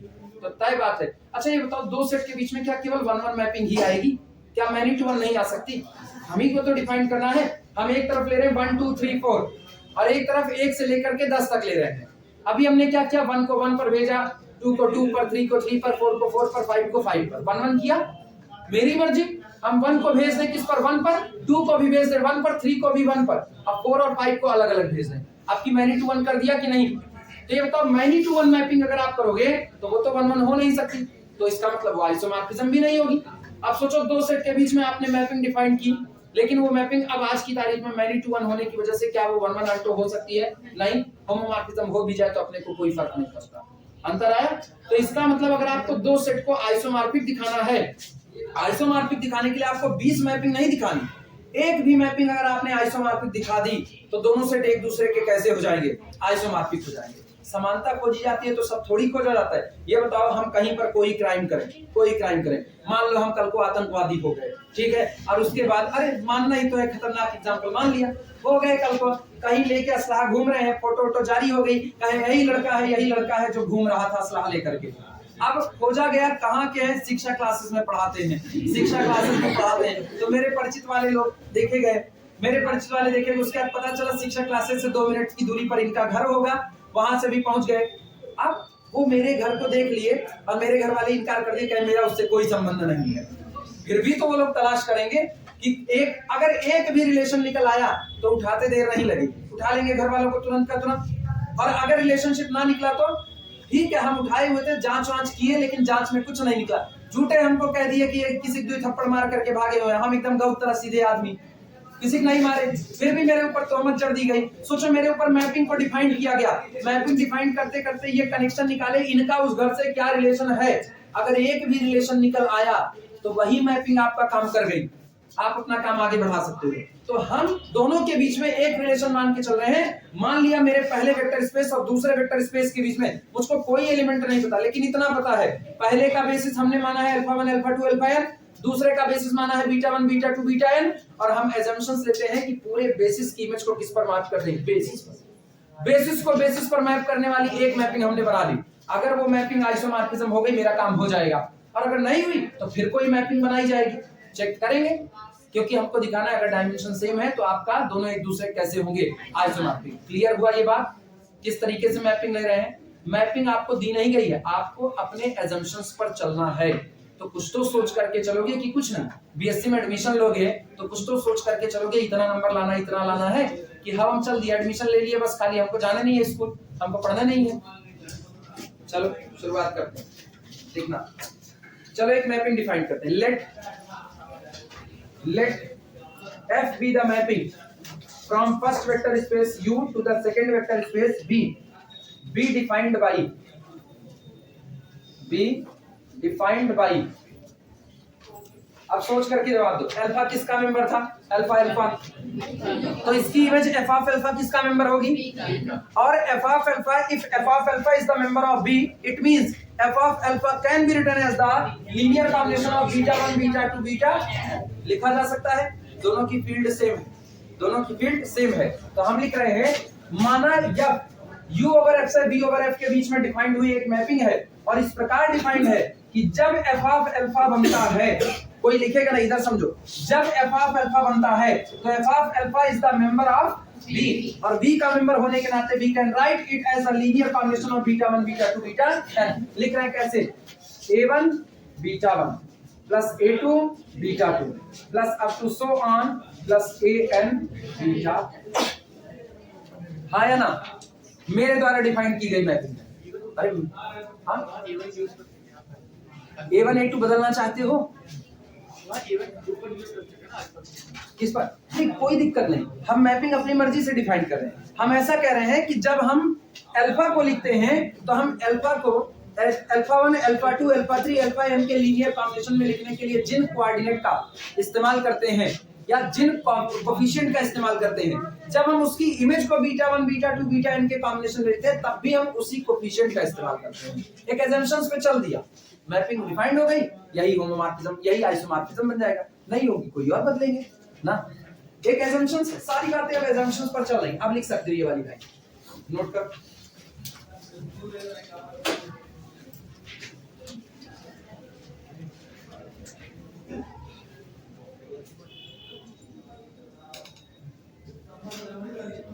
तो तय बात है। अच्छा ये बताओ, दो सेट के बीच में क्या केवल 1-1 मैपिंग ही आएगी? क्या मैनी टू वन नहीं आ सकती? हम ही को तो डिफाइन करना है। हम एक तरफ ले रहे हैं 1 2 3 4 और एक तरफ 1 से लेकर के 10 तक ले रहे हैं। अभी हमने क्या किया? 1 को 1 पर भेजा, 2 को 2 पर, 3 को 3 पर, 4 को 4 पर, 5 को 5 पर, 1-1 किया। मेरी मर्जी, हम 1 को भेज दें किस पर? 1 पर, 2 को भी भेज दें 1 पर, 3 को भी 1 पर, अब 4 और 5 को अलग अलग भेज दें। आपकी मैनी टू वन कर दिया कि नहीं? तो ये बताओ, मैनी टू वन मैपिंग अगर आप करोगे तो वो तो 1-1 हो नहीं सकती, तो इसका मतलब वो आइसोमॉर्फिज्म भी नहीं होगी। अब सोचो, दो सेट के बीच में आपने मैपिंग डिफाइन की, लेकिन वो मैपिंग अब आज की तारीख में मैनी टू वन होने की वजह से क्या वो 1-1 ऑन्टो हो सकती है? नहीं। होमोमॉर्फिज्म हो भी जाए तो अपने को कोई फर्क नहीं पड़ता। अंतर आया? तो इसका मतलब अगर आपको दो सेट को आइसोमॉर्फिक दिखाना है, आइसोमॉर्फिक दिखाने के लिए आपको 20 मैपिंग नहीं दिखानी, एक भी मैपिंग अगर आपने आइसोमॉर्फिक दिखा दी तो दोनों सेट एक दूसरे के कैसे हो जाएंगे? आइसोमॉर्फिक हो जाएंगे। समानता खोजी जाती है तो सब थोड़ी खोजा जाता है। ये बताओ, हम कहीं पर कोई क्राइम करें, मान लो हम कल को आतंकवादी हो गए, ठीक है, और उसके बाद अरे मानना ही तो है, खतरनाक एग्जांपल मान लिया, हो गए, कल को कहीं लेके असलाह घूम रहे हैं, फोटो जारी हो गई, कहे यही लड़का है जो घूम रहा था असलाह लेकर के। अब खोजा गया कहाँ के हैं? शिक्षा क्लासेस में पढ़ाते हैं, तो मेरे परिचित वाले लोग देखे गए, उसके बाद पता चला शिक्षा क्लासेस से 2 मिनट की दूरी पर इनका घर होगा, वहां से भी पहुंच गए। अब वो मेरे घर को देख लिए और मेरे घर वाले इनकार कर दिए कि मेरा उससे कोई संबंध नहीं है, फिर भी तो वो लोग तलाश करेंगे कि अगर एक भी रिलेशन निकल आया तो उठाते देर नहीं लगेगी, उठा लेंगे घर वालों को तुरंत का तुरंत। और अगर रिलेशनशिप ना निकला तो ठीक है, हम उठाए हुए थे, जांच वांच किए, लेकिन जांच में कुछ नहीं निकला, झूठे हमको कह दिए कि किसी को 2 थप्पड़ मार करके भागे हुए, हम एकदम गौ तरह सीधे आदमी, किसी को नहीं मारे, फिर भी मेरे ऊपर तोहमत चढ़ दी गई। सोचो मेरे ऊपर मैपिंग को डिफाइन किया गया, मैपिंग डिफाइन करते करते ये कनेक्शन निकाले, इनका उस घर से क्या रिलेशन है, अगर एक भी रिलेशन निकल आया तो वही मैपिंग आपका काम कर गई, आप अपना काम आगे बढ़ा सकते हो। तो हम दोनों के बीच में एक रिलेशन मान के चल रहे हैं। मान लिया मेरे पहले वेक्टर स्पेस और दूसरे वेक्टर स्पेस के बीच में मुझको कोई एलिमेंट नहीं पता, लेकिन इतना पता है पहले का बेसिस हमने माना है अल्फा 1 अल्फा 2 अल्फा n, दूसरे का बेसिस माना है बीटा 1 बीटा 2 बीटा n, और हम assumptions लेते हैं कि पूरे बेसिस की इमेज को किस पर मैप कर देंगे, बेसिस पर। बेसिस को बेसिस पर मैप करने वाली एक मैपिंग हमने बना ली, अगर वो मैपिंग आइसोमॉर्फिज्म हो गई मेरा काम हो जाएगा, और अगर नहीं हुई तो फिर कोई मैपिंग बनाई जाएगी, चेक करेंगे, क्योंकि हमको दिखाना है अगर डायमेंशन सेम है तो आपका दोनों एक दूसरे कैसे होंगे, आइसोमॉर्फिक। क्लियर हुआ ये बात, किस तरीके से मैपिंग ले रहे हैं। मैपिंग आपको दी नहीं गई है, आपको अपने assumptions पर चलना है, तो कुछ तो सोच करके चलोगे कि कुछ नहीं। बीएससी में एडमिशन लोगे तो कुछ तो सोच करके चलोगे, इतना नंबर लाना इतना लाना है, कि हम चल दिया एडमिशन ले लिए बस, खाली हमको जाना नहीं है स्कूल, हमको पढ़ना नहीं है। चलो शुरुआत करते हैं, देखना। चलो एक मैपिंग डिफाइन करते हैं, let f be the mapping from first vector space u to the second vector space b, be defined by अब सोच करके जवाब दो, अल्फा किसका मेंबर था, अल्फा अल्फा, तो इसकी इमेज f ऑफ अल्फा किसका मेंबर होगी, और f of alpha, if f of alpha is the member of b, it means f of alpha can be written as the linear combination of beta 1 beta 2 beta, लिखा जा सकता है, दोनों की field same है, दोनों की फील्ड सेम है, तो हम लिख रहे हैं माना जब u ओवर f से b ओवर f के बीच में डिफाइंड हुई एक मैपिंग है, और इस प्रकार डिफाइंड है कि जब f ऑफ अल्फा बनता है, कोई लिखेगा ना, इधर समझो, जब f ऑफ अल्फा बनता है तो f of alpha is the member of b, और b का मेंबर होने के नाते we can write it as a linear combination of beta 1 beta 2 beta n। लिख रहे हैं कैसे, a1 beta 1 plus a2 beta 2 plus up to so on plus an beta, हाँ या ना, मेरे द्वारा डिफाइन की गई मैपिंग। अरे हाँ, a1 a2 बदलना चाहते हो किस पर, नहीं कोई दिक्कत नहीं, हम मैपिंग अपनी मर्जी से डिफाइन कर रहे हैं। हम ऐसा कह रहे हैं कि जब हम अल्फा को लिखते हैं तो हम अल्फा को alpha 1 alpha 2 alpha 3 alpha n के लीनियर कॉम्बिनेशन में लिखने के लिए जिन कोऑर्डिनेट का इस्तेमाल करते हैं या जिन कोफिशिएंट का इस्तेमाल करते हैं, जब हम उसकी इमेज को बीटा 1 बीटा 2 बीटा n के कॉम्बिनेशन में लिखते हैं तब भी हम उसी कोफिशिएंट का इस्तेमाल करते हैं। एक assumptions पे चल दिया, मैपिंग डिफाइंड हो गई, यही होमोमॉर्फिज्म, यही आइसोमॉर्फिज्म बन जाएगा, नहीं होगी कोई और बदलेंगे ना। एक assumptions, सारी बातें अब assumptions पर चल रही, अब लिख सकते हो ये वाली लाइन, नोट कर।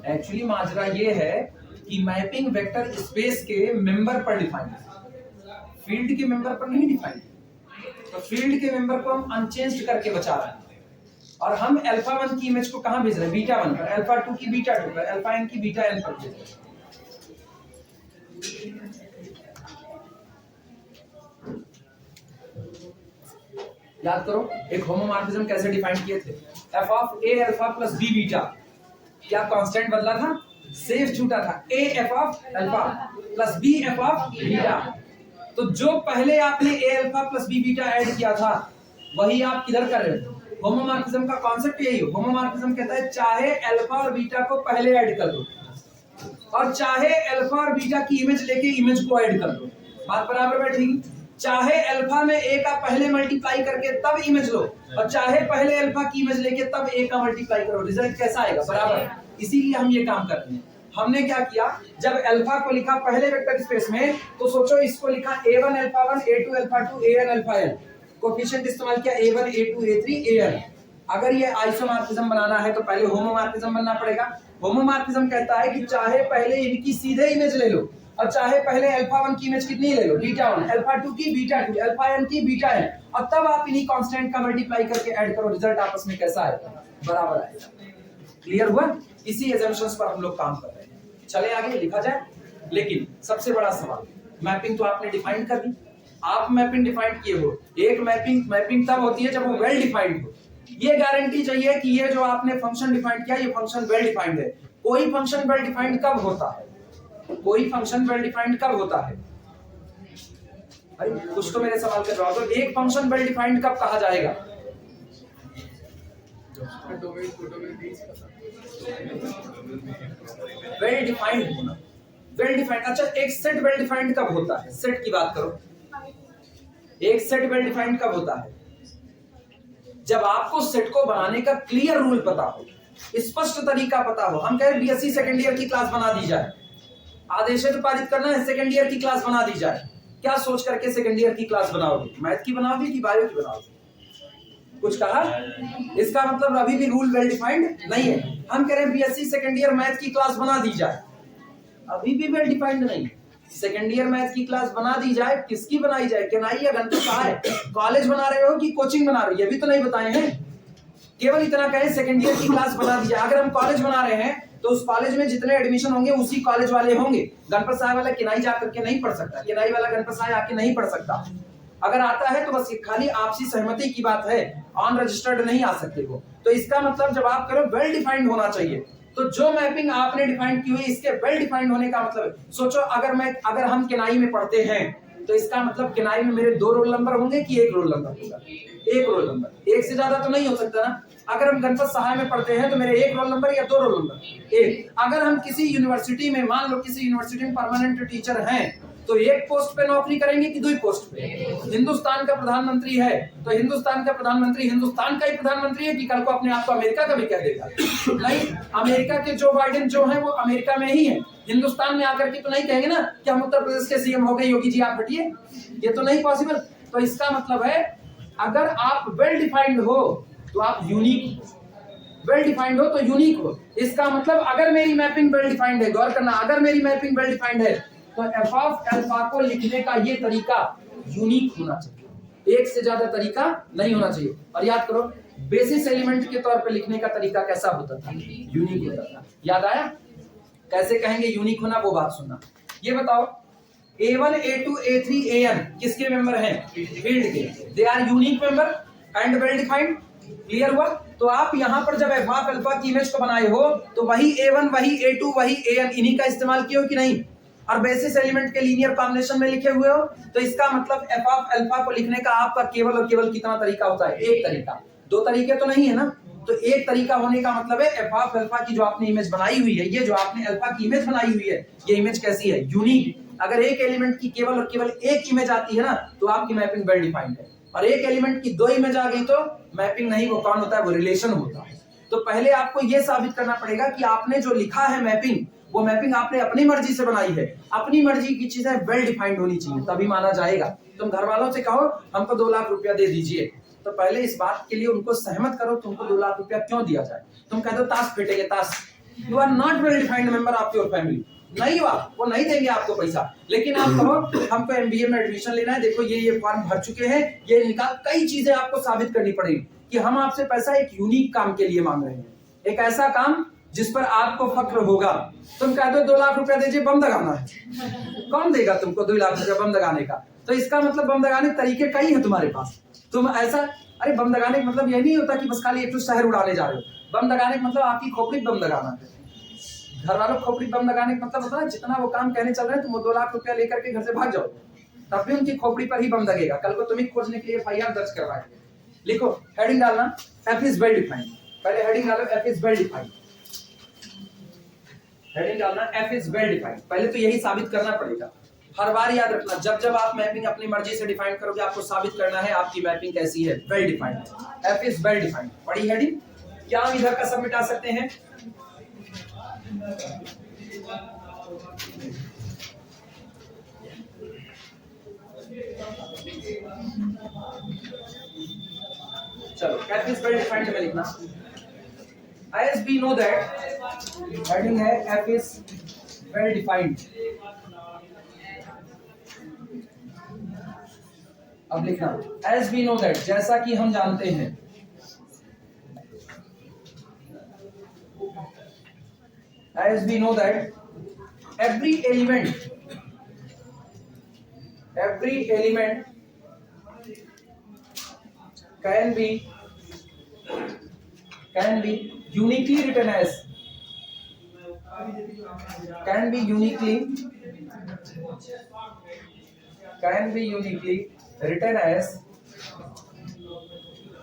एक्चुअली माजरा ये है कि मैपिंग वेक्टर स्पेस के मेंबर पर डिफाइन है, फील्ड के मेंबर पर नहीं डिफाइन, तो फील्ड के मेंबर को हम अनचेंज्ड करके बचा रहे हैं, और हम अल्फा 1 की इमेज को कहां भेज रहे हैं, बीटा 1 पर, अल्फा 2 की बीटा 2 पर, अल्फा n की बीटा n पर भेज रहे हैं। याद करो एक होमोमॉर्फिज्म कैसे डिफाइन किए थे, f of a alpha plus b beta, क्या कांस्टेंट बदला था, सेफ छूटा था, a f of alpha plus b f of beta, तो जो पहले आपने a alpha plus b beta add किया था वही आप किधर कर रहे हो। होमोमॉर्फिज्म का कॉन्सेप्ट यही है, होमोमॉर्फिज्म कहता है चाहे अल्फा और बीटा को पहले ऐड कर दो और चाहे अल्फा और बीटा की इमेज लेके इमेज को ऐड कर दो, बात बराबर बैठेगी। चाहे अल्फा में a का पहले मल्टीप्लाई करके तब इमेज लो, और चाहे पहले अल्फा की इमेज लेके तब a का मल्टीप्लाई करो, रिजल्ट कैसा आएगा, बराबर। इसीलिए हम ये काम कर रहे हैं। हमने क्या किया, जब अल्फा को लिखा पहले वेक्टर स्पेस में तो सोचो इसको लिखा a1 alpha 1 a2 alpha 2 an alpha n, coefficient इस्तेमाल किया a1 a2 a3 an। अगर ये आइसोमॉर्फिज्म बनाना है तो पहले होमोमॉर्फिज्म बनना पड़ेगा। होमोमॉर्फिज्म कहता है कि चाहे पहले इनकी सीधे इमेज ले लो और चाहे पहले अल्फा 1 की इमेज कितनी ले लो, बीटा 1, अल्फा 2 की, बीटा 2, अल्फा n की, बीटा n, और तब आप इन्हीं कांस्टेंट का मल्टीप्लाई करके ऐड करो, रिजल्ट आपस में कैसा आएगा, बराबर आएगा। क्लियर हुआ? इसी एजम्पशंस पर हम लोग काम कर रहे हैं। चले आगे लिखा जाए। लेकिन सबसे बड़ा सवाल, मैपिंग तो आपने डिफाइन कर दी, आप मैपिंग डिफाइन किए हो। एक मैपिंग तब होती है जब वो वेल डिफाइंड हो। ये गारंटी चाहिए कि ये जो आपने फंक्शन डिफाइन किया, ये फंक्शन वेल डिफाइंड है। कोई फंक्शन वेल डिफाइंड कब होता है? कोई फंक्शन वेल डिफाइंड कब होता है? अरे कुछ तो मेरे सवाल का जवाब दो। एक फंक्शन वेल डिफाइंड कब कहा जाएगा? वेल डिफाइंड होना, वेल डिफाइंड। अच्छा, एक सेट वेल डिफाइंड कब होता है? सेट की बात करो। एक सेट वेल डिफाइंड कब होता है? जब आपको सेट को बनाने का क्लियर रूल पता हो, स्पष्ट तरीका पता हो। हम कह रहे बीएससी सेकंड ईयर की क्लास बना दी जाए, आदेश तो पारित करना है, सेकंड ईयर की क्लास बना दी जाए। क्या सोच करके सेकंड ईयर की क्लास बनाओगे? मैथ की बनाओगे कि बायो की बनाओगे? कुछ कहा? इसका मतलब अभी भी रूल वेल डिफाइंड नहीं है। हम कह रहे हैं बीएससी सेकंड ईयर मैथ की क्लास बना दी जाए, अभी भी वेल डिफाइंड नहीं। सेकंड ईयर मैथ की क्लास बना दी जाए, किसकी बनाई जाए? केनाई या गणपत सहाय? कॉलेज बना रहे हो कि कोचिंग बना रहे हो? ये भी तो नहीं बताए हैं। केवल इतना कहें सेकंड ईयर की क्लास बना दी जाए। अगर हम कॉलेज बना रहे हैं तो उस कॉलेज में जितने एडमिशन होंगे उसी कॉलेज वाले होंगे। गणपत सहाय वाला केनाई जा करके नहीं पढ़ सकता, केनाई वाला गणपत सहाय आके नहीं पढ़ सकता। अगर आता है तो बस खाली आपसी सहमति की बात है, ऑन रजिस्टर्ड नहीं आ सकते वो। तो इसका मतलब जब आप करो वेल डिफाइंड होना चाहिए। तो जो मैपिंग आपने डिफाइन की हुई, इसके वेल डिफाइंड होने का मतलब, सोचो अगर हम केनाई में पढ़ते हैं तो इसका मतलब केनाई में मेरे 2 रोल नंबर होंगे कि 1 रोल नंबर होगा? 1 रोल नंबर, 1 से ज्यादा तो नहीं हो सकता ना। अगर हम गणपत सहाय में पढ़ते हैं तो मेरे 1 रोल नंबर या 2 रोल नंबर? 1। अगर हम किसी यूनिवर्सिटी में, मान लो किसी यूनिवर्सिटी में परमानेंट टीचर हैं, तो 1 पोस्ट पे नौकरी करेंगे कि 2 पोस्ट पे? हिंदुस्तान का प्रधानमंत्री है तो हिंदुस्तान का प्रधानमंत्री हिंदुस्तान का ही प्रधानमंत्री है कि कल को अपने आप को अमेरिका का भी कह देगा? नहीं, अमेरिका के जो बाइडेन जो है वो अमेरिका में ही है, हिंदुस्तान में आकर के तो नहीं कहेंगे ना कि हम उत्तर प्रदेश के सीएम हो गए, योगी जी आप हटिए। ये तो नहीं पॉसिबल। तो इसका मतलब है अगर आप वेल डिफाइंड हो तो आप यूनिक हो, वेल डिफाइंड हो तो यूनिक हो। इसका मतलब अगर मेरी मैपिंग वेल डिफाइंड है, गौर करना, अगर मेरी मैपिंग वेल डिफाइंड है तो एफ ऑफ अल्फा को लिखने का ये तरीका यूनिक होना चाहिए, एक से ज्यादा तरीका नहीं होना चाहिए। और याद करो बेसिस एलिमेंट के तौर पे लिखने का तरीका कैसा होता था? यूनिक होता था। याद आया? कैसे कहेंगे यूनिक होना, वो बात सुनना। ये बताओ A1, A2, A3, AN किसके मेंबर हैं? फील्ड के। They are unique member and well defined. Clear हुआ? तो आप यहाँ पर जब एफ ऑफ अल्फा की इमेज को बनाए हो तो वही A1, वही A2, वही AN, इन्हीं का इस्तेमाल किए हो कि नहीं? और बेसिस एलिमेंट के लीनियर कॉम्बिनेशन में लिखे हुए हो। तो इसका मतलब एफ ऑफ अल्फा को लिखने का आपका केवल और केवल कितना तरीका होता है? एक तरीका। 2 तरीके तो नहीं है ना। तो एक तरीका होने का मतलब है एफ ऑफ अल्फा की जो आपने इमेज बनाई हुई है, ये जो आपने अल्फा की इमेज बनाई हुई है, ये इमेज कैसी है? यूनिक। अगर एक एलिमेंट की केवल और केवल एक इमेज आती है ना तो आपकी मैपिंग वेल डिफाइंड है, और एक एलिमेंट की 2 इमेज आ गई तो मैपिंग नहीं, वो कौन होता है? वो रिलेशन होता है। तो पहले आपको यह साबित करना पड़ेगा कि आपने जो लिखा है मैपिंग, वो मैपिंग आपने अपनी मर्जी से बनाई है। अपनी मर्जी की चीजें वेल डिफाइंड होनी चाहिए, तभी माना जाएगा। तुम घर वालों से कहो हमको 2 लाख रुपया दे दीजिए, तो पहले इस बात के लिए उनको सहमत करो तुमको 2 लाख रुपया क्यों दिया जाए। तुम कहते हो ताश फेटेंगे, ताश, you are not well defined member of your family. नहीं हुआ, वो नहीं देंगे आपको पैसा। लेकिन आप कहो हमको एमबीए में एडमिशन लेना है, देखो ये फॉर्म भर चुके हैं, ये निकाल, कई चीजें आपको साबित करनी पड़ेगी कि हम आपसे पैसा एक यूनिक काम के लिए मांग रहे हैं, एक ऐसा काम जिस पर आपको फक्र होगा। तुम कहते हो 2 लाख रुपया दीजिए, बम दगाना है, कौन देगा तुमको 2 लाख रुपया बम दगाने का? तो इसका मतलब बम दगाने के तरीके कई है तुम्हारे पास। तुम ऐसा, अरे बम दगाने का मतलब ये नहीं होता कि बस खाली एक शहर उड़ाने जा रहे हो। बम दगाने का मतलब आपकी खोपड़ी बम दगाना है। घर वालों खोपड़ी बम दगाने का मतलब होता है जितना वो काम कहने चल रहे हैं तुम वो 2 लाख रुपया लेकर के घर से भाग जाओ, तब भी उनकी खोपड़ी पर ही बम लगेगा। कल को तुम्हें खोजने के लिए एफआईआर दर्ज करवाएंगे। लिखो, हेडिंग डालना एफ इज वेल डिफाइंड। पहले हेडिंग डालो F is well defined. Heading डालना एफ इज वेल डिफाइंड। पहले तो यही साबित करना पड़ेगा। हर बार याद रखना, जब जब आप मैपिंग अपनी मर्जी से डिफाइन करोगे, आपको साबित करना है आपकी मैपिंग कैसी है, well defined. F is well defined. पढ़ी हेडिंग? क्या हम इधर का सब मिटा सकते हैं? चलो, एफ इज वेल डिफाइंड में लिखना। as we know that heading है f is well defined, अब लिखना एज वी नो दैट, जैसा कि हम जानते हैं, as we know that every element can be uniquely written as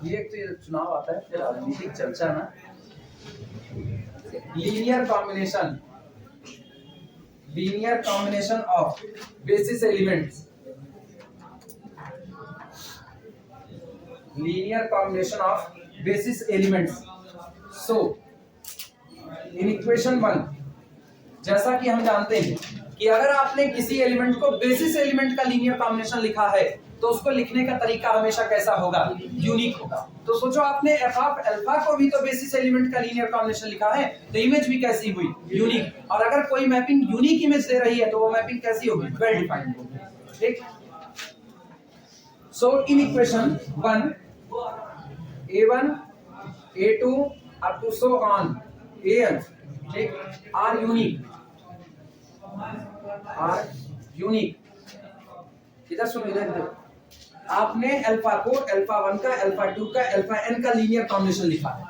ये एक तो चुनाव आता है फिर राजनीतिक चर्चा ना, linear combination of basis elements, so in equation 1 जैसा कि हम जानते हैं कि अगर आपने किसी एलिमेंट को बेसिस एलिमेंट का लीनियर कॉम्बिनेशन लिखा है तो उसको लिखने का तरीका हमेशा कैसा होगा, यूनिक होगा। तो सोचो आपने एफ ऑफ अल्फा को भी तो बेसिस एलिमेंट का लीनियर कॉम्बिनेशन लिखा है, तो इमेज भी कैसी हुई, यूनिक। और अगर कोई मैपिंग यूनिक इमेज दे रही है तो वो मैपिंग कैसी होगी, वेल डिफाइंड होगी। ठीक, so in equation 1 a1 a2 up to so on an, ठीक, आर यूनिक। इधर सुनो, इधर आपने अल्फा को अल्फा 1 का, अल्फा 2 का, अल्फा n का लीनियर कॉम्बिनेशन लिखा है।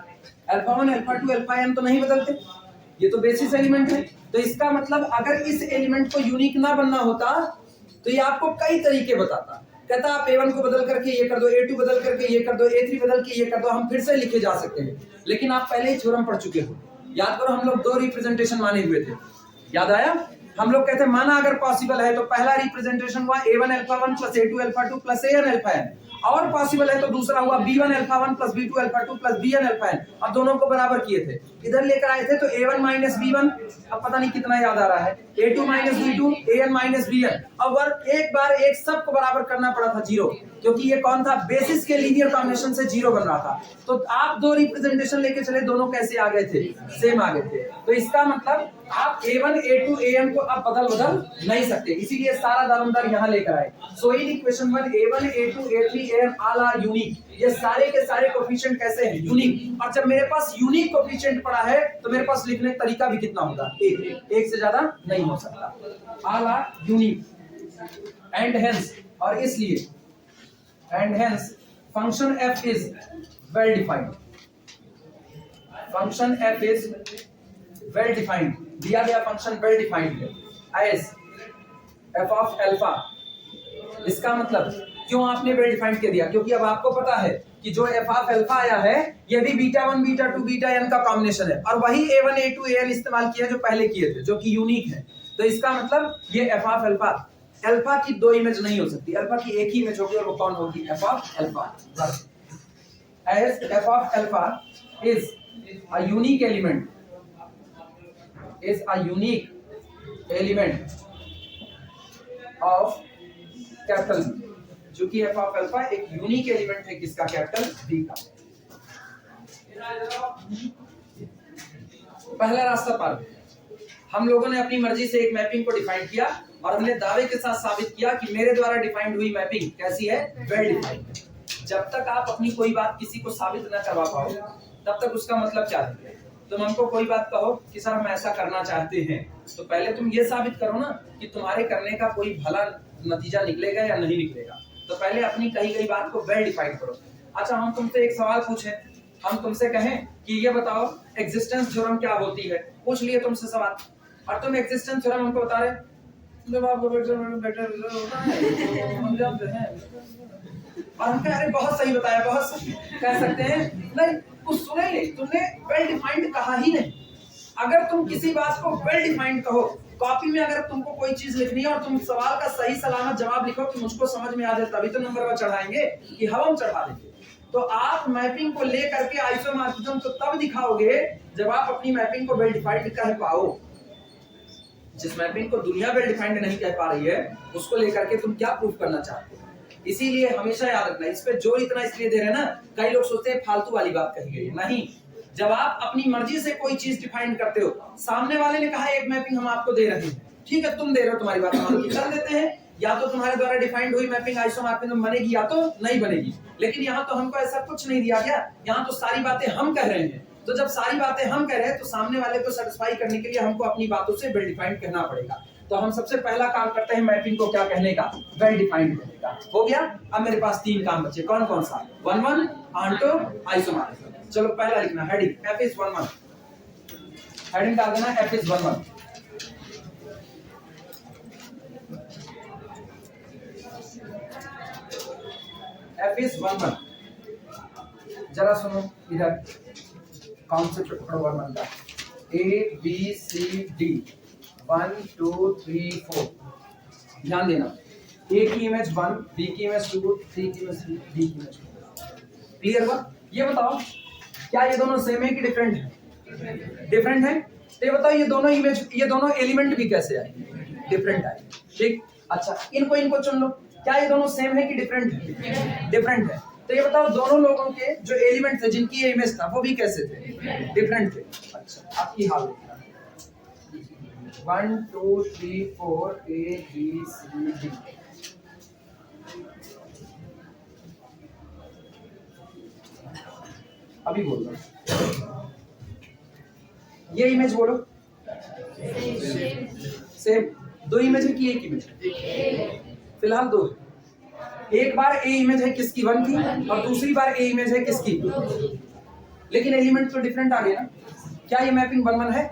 अल्फा 1 अल्फा 2 अल्फा n तो नहीं बदलते, ये तो बेसिस एलिमेंट है। तो इसका मतलब अगर इस एलिमेंट को यूनिक ना बनना होता तो ये आपको कई तरीके बताता। कहता आप a1 को बदल करके ये कर दो, a2 बदल करके ये कर दो, a3 बदल के ये कर दो, हम फिर से लिखे जा सकते हैं। लेकिन आप पहले ही थ्योरम पढ़ चुके हो, याद करो हम लोग 2 रिप्रेजेंटेशन माने हुए थे, याद आया? हम लोग कहते हैं माना अगर पॉसिबल है तो पहला रिप्रेजेंटेशन हुआ a1 alpha 1 plus a2 alpha 2 plus an alpha n, और पॉसिबल है तो दूसरा हुआ b1 alpha 1 plus b2 alpha 2 plus bn alpha n। अब दोनों को बराबर किए थे, इधर लेकर आए थे तो a1 माइनस b1, अब पता नहीं कितना याद आ रहा है, a2 minus b2, an minus bn। अब एक बार एक सबको बराबर करना पड़ा था 0, क्योंकि ये कौन था, बेसिस के लीनियर कॉम्बिनेशन से 0 बन रहा था। तो आप 2 रिप्रेजेंटेशन लेके चले, दोनों कैसे आ गए थे, सेम आ गए थे। तो इसका मतलब आप a1 a2 an को आप बदल नहीं सकते, इसीलिए सारा दारोमदार यहाँ लेकर आए। So in equation 1 a1 a2 a3 an all are unique, ये सारे के सारे कोफिशिएंट कैसे हैं, यूनिक। और जब मेरे पास यूनिक कोफिशिएंट पड़ा है तो मेरे पास लिखने का तरीका भी कितना होगा, एक से ज्यादा नहीं हो सकता, all are unique. And hence, और इसलिए and hence function f is well defined, function f is well defined, दिया गया फंक्शन वेल डिफाइंड है एज f ऑफ अल्फा। इसका मतलब क्यों आपने वेल डिफाइंड कर दिया, क्योंकि अब आपको पता है कि जो f ऑफ अल्फा आया है ये भी बीटा 1 बीटा 2 बीटा n का कॉम्बिनेशन है, और वही a1 a2 an इस्तेमाल किया जो पहले किए थे, जो कि यूनिक है। तो इसका मतलब ये f ऑफ अल्फा, अल्फा की 2 इमेज नहीं हो सकती, अल्फा की एक ही इमेज होगी, और वो कौन होगी, f of alpha. As f of alpha is a unique element, is a unique element of capital B, जो कि f ऑफ अल्फा एक यूनिक एलिमेंट है किसका, कैपिटल B का। पहला रास्ता पार, हम लोगों ने अपनी मर्जी से एक मैपिंग को डिफाइन किया और हमने दावे के साथ साबित किया कि मेरे द्वारा डिफाइंड हुई मैपिंग कैसी है, वेल डिफाइंड। जब तक आप अपनी कोई बात किसी को साबित न करवा पाओ तब तक उसका मतलब क्या है। तुम हमको कोई बात कहो कि सर हम ऐसा करना चाहते हैं, तो पहले तुम ये साबित करो ना कि तुम्हारे करने का कोई भला नतीजा निकलेगा या नहीं निकलेगा। तो पहले अपनी कही गई बात को वेल डिफाइन करो। अच्छा, हम तुमसे एक सवाल पूछें, हम तुमसे कहें कि ये बताओ एग्जिस्टेंस थ्योरम क्या होती है, पूछ लिए तुमसे सवाल, और तुम एग्जिस्टेंस थ्योरम हमको बता रहे, जब आपको बेटर होता है हम जानते हैं, और हम कह रहे बहुत सही बताया, बहुत सही कह सकते हैं, नहीं कुछ सुने ही नहीं, तुमने वेल डिफाइंड कहा ही नहीं। अगर तुम किसी बात को वेल डिफाइंड कहो, कॉपी में अगर तुमको कोई चीज लिखनी है और तुम सवाल का सही सलामत जवाब लिखो कि मुझको समझ में आ जाए, तभी तो नंबर पर चढ़ाएंगे कि हम चढ़ा देंगे। तो आप मैपिंग को ले करके आइसोमॉर्फिज्म तो तब दिखाओगे जब आप अपनी मैपिंग को वेल डिफाइंड कह पाओ। जिस मैपिंग को दुनिया वेल डिफाइंड नहीं कह पा रही है उसको लेकर के तुम क्या प्रूफ करना चाहते हो। इसीलिए हमेशा याद रखना, इस पे जोर इतना इसलिए दे रहे हैं ना, कई लोग सोचते हैं फालतू वाली बात कही गई है, नहीं। जब आप अपनी मर्जी से कोई चीज डिफाइन करते हो, सामने वाले ने कहा एक मैपिंग हम आपको दे रहे हैं, ठीक है तुम दे रहे हो, तुम्हारी बात मान के चल देते हैं, या तो तुम्हारे द्वारा डिफाइंड हुई मैपिंग आइसोमॉर्फिज्म बनेगी या तो नहीं बनेगी। लेकिन यहाँ तो हमको ऐसा कुछ नहीं दिया गया, यहाँ तो सारी बातें हम कह रहे हैं। तो जब सारी बातें हम कह रहे हैं तो सामने वाले को सेटिस्फाई करने के लिए हमको अपनी बातों से वेल डिफाइंड कहना पड़ेगा। तो हम सबसे पहला काम करते हैं मैपिंग को क्या कहने का, वेल डिफाइंड कहने का। हो गया। अब मेरे पास 3 काम बचे, कौन कौन सा, 1-1, ऑन्टो, आइसोमॉर्फिज्म। चलो पहला लिखना हेडिंग F is 1-1, हेडिंग डाल देना F is 1-1। F is 1-1। जरा सुनो इधर, कॉन्सेप्ट पकड़ो 1-1 का। A B C D 1 2 3 4। ध्यान देना, A की इमेज 1, B की इमेज 2, C की इमेज 3, D की इमेज 4। क्लियर हुआ? ये बताओ क्या ये दोनों सेम है कि डिफरेंट है? डिफरेंट है। तो ये बताओ ये दोनों इमेज, ये दोनों एलिमेंट भी कैसे आए? डिफरेंट आए। ठीक, अच्छा इनको चुन लो, क्या ये दोनों सेम है कि डिफरेंट है? डिफरेंट है। तो ये बताओ दोनों लोगों के जो एलिमेंट थे जिनकी ये इमेज था वो भी कैसे थे? डिफरेंट थे। अच्छा आपकी हाल 1 2 3 4 A B C D। अभी बोल रहा, ये इमेज बोलो। सेम। 2 इमेज है कि एक इमेज? फिलहाल 2। एक बार ए इमेज है किसकी? 1 की, और दूसरी बार ए इमेज है किसकी? लेकिन एलिमेंट तो डिफरेंट आ गए ना। क्या ये मैपिंग 1-1 है?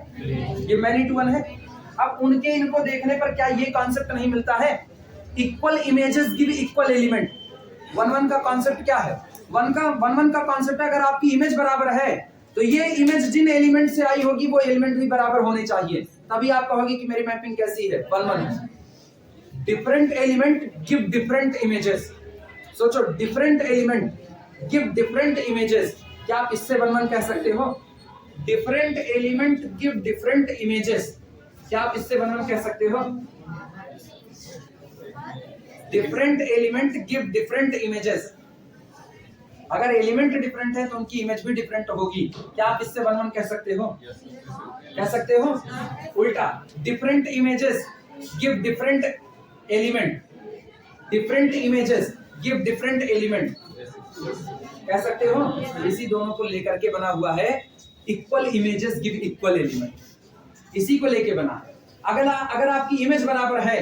ये मैनी टू 1 है। अब उनके इनको देखने पर क्या ये कॉन्सेप्ट नहीं मिलता है, equal images give equal element? 1-1 का कॉन्सेप्ट क्या है? 1-1 का कॉन्सेप्ट है, अगर आपकी इमेज बराबर है तो ये इमेज जिन एलिमेंट से आई होगी वो एलिमेंट भी बराबर होने चाहिए, तभी आप कहोगे कि मेरी मैपिंग कैसी है, 1-1 है। Different element give different images. सोचो, different element give different images, क्या आप इससे 1-1 कह सकते हो? Different element give different images, क्या आप इससे 1-1 कह सकते हो? Different element give different images, अगर एलिमेंट डिफरेंट है तो उनकी इमेज भी डिफरेंट होगी, क्या आप इससे 1-1 कह सकते हो? कह सकते हो। उल्टा, different images give different element, different images give different element, कह सकते हो। इसी दोनों को लेकर के बना हुआ है equal images give equal element, इसी को लेके बना है। अगर आपकी इमेज बराबर है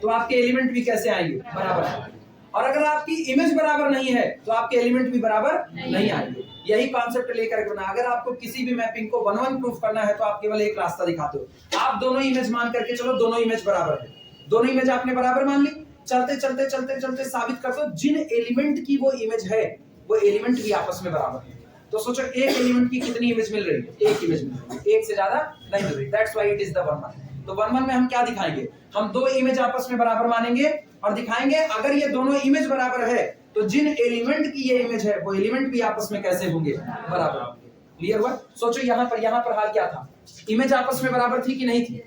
तो आपके एलिमेंट भी कैसे आएंगे? बराबर आएंगे, और अगर आपकी इमेज बराबर नहीं है तो आपके एलिमेंट भी बराबर नहीं आएंगे। यही कॉन्सेप्ट लेकर के बना। अगर आपको किसी भी मैपिंग को 1-1 प्रूफ करना है तो आप केवल एक रास्ता दिखाते हो, आप दोनों इमेज मान करके चलो, दोनों इमेज बराबर है, दोनों इमेज आपने बराबर मान ली, चलते चलते चलते चलते साबित कर दो जिन एलिमेंट की वो इमेज है वो एलिमेंट भी आपस में बराबर है। तो सोचो एक एलिमेंट की कितनी इमेज मिल रही है? एक इमेज मिल रही है, एक से ज्यादा नहीं मिल रही। That's why it is the 1-1। तो 1-1 में हम क्या दिखाएंगे? हम 2 इमेज आपस में बराबर मानेंगे और दिखाएंगे अगर ये दोनों इमेज बराबर है तो जिन एलिमेंट की ये इमेज है वो एलिमेंट भी आपस में कैसे होंगे? बराबर होंगे। क्लियर हुआ? सोचो यहाँ पर हाल क्या था? इमेज आपस में बराबर थी कि नहीं थी,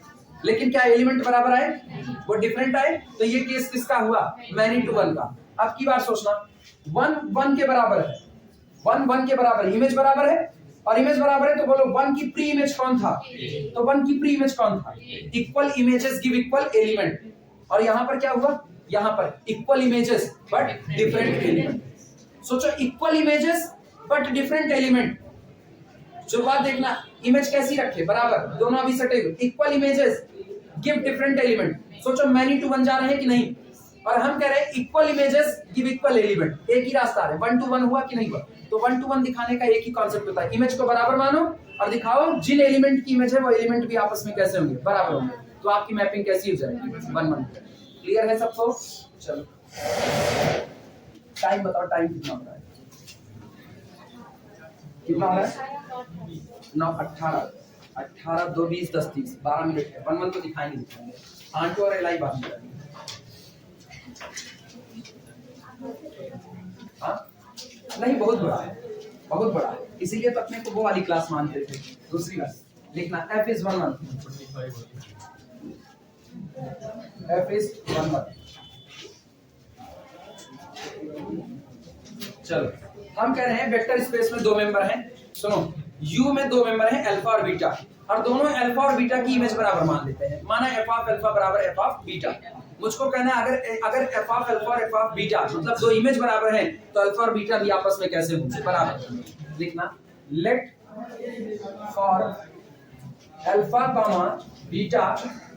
लेकिन क्या एलिमेंट बराबर आए? वो डिफरेंट आए। तो ये केस किसका हुआ? मैनी टू 1 का। अब की बार सोचना, 1-1 के बराबर है, 1-1 के बराबर, इमेज बराबर है, और इमेज बराबर है तो बोलो 1 की प्री इमेज कौन था? तो 1 की प्री इमेज कौन था? Equal images give equal element. और यहाँ पर क्या हुआ? यहाँ पर equal images but different element. सोचो, equal images but different element. शुरुआत देखना, इमेज कैसी रखे? बराबर, दोनों अभी सटे हुए। Equal images give different element. सोचो मैनी टू 1 जा रहे हैं कि नहीं, और हम कह रहे हैं equal images give equal element. एक ही रास्ता आ रहा है, 1-1 हुआ कि नहीं हुआ? तो 1-1 दिखाने का एक ही कॉन्सेप्ट होता है, इमेज को बराबर मानो और दिखाओ जिन एलिमेंट की इमेज है वो एलिमेंट भी आपस में कैसे होंगे? बराबर होंगे। तो आपकी मैपिंग कैसी हो जाएगी? 1-1। क्लियर है सबको? चलो टाइम बताओ, टाइम कितना हो रहा है? कितना हो रहा है? 9:18 2 20 10 30 12 मिनट है। 1-1 तो दिखाएंगे। आंटो और एलाई बात करेंगे। हाँ नहीं, बहुत बड़ा है, बहुत बड़ा है, इसीलिए तो अपने को वो वाली क्लास मानते थे। दूसरी बात लिखना, F is 1-1, F is 1-1। चलो हम कह रहे हैं वेक्टर स्पेस में 2 मेंबर हैं। सुनो, U में 2 मेंबर हैं, अल्फा और बीटा, और दोनों अल्फा और बीटा की इमेज बराबर मान लेते हैं। माना f ऑफ अल्फा बराबर f ऑफ बीटा। मुझको कहना है अगर एफ ऑफ अल्फा और एफ ऑफ बीटा मतलब दो इमेज बराबर हैं तो अल्फा और बीटा भी आपस में कैसे होंगे, बराबर। लिखना let for alpha comma beta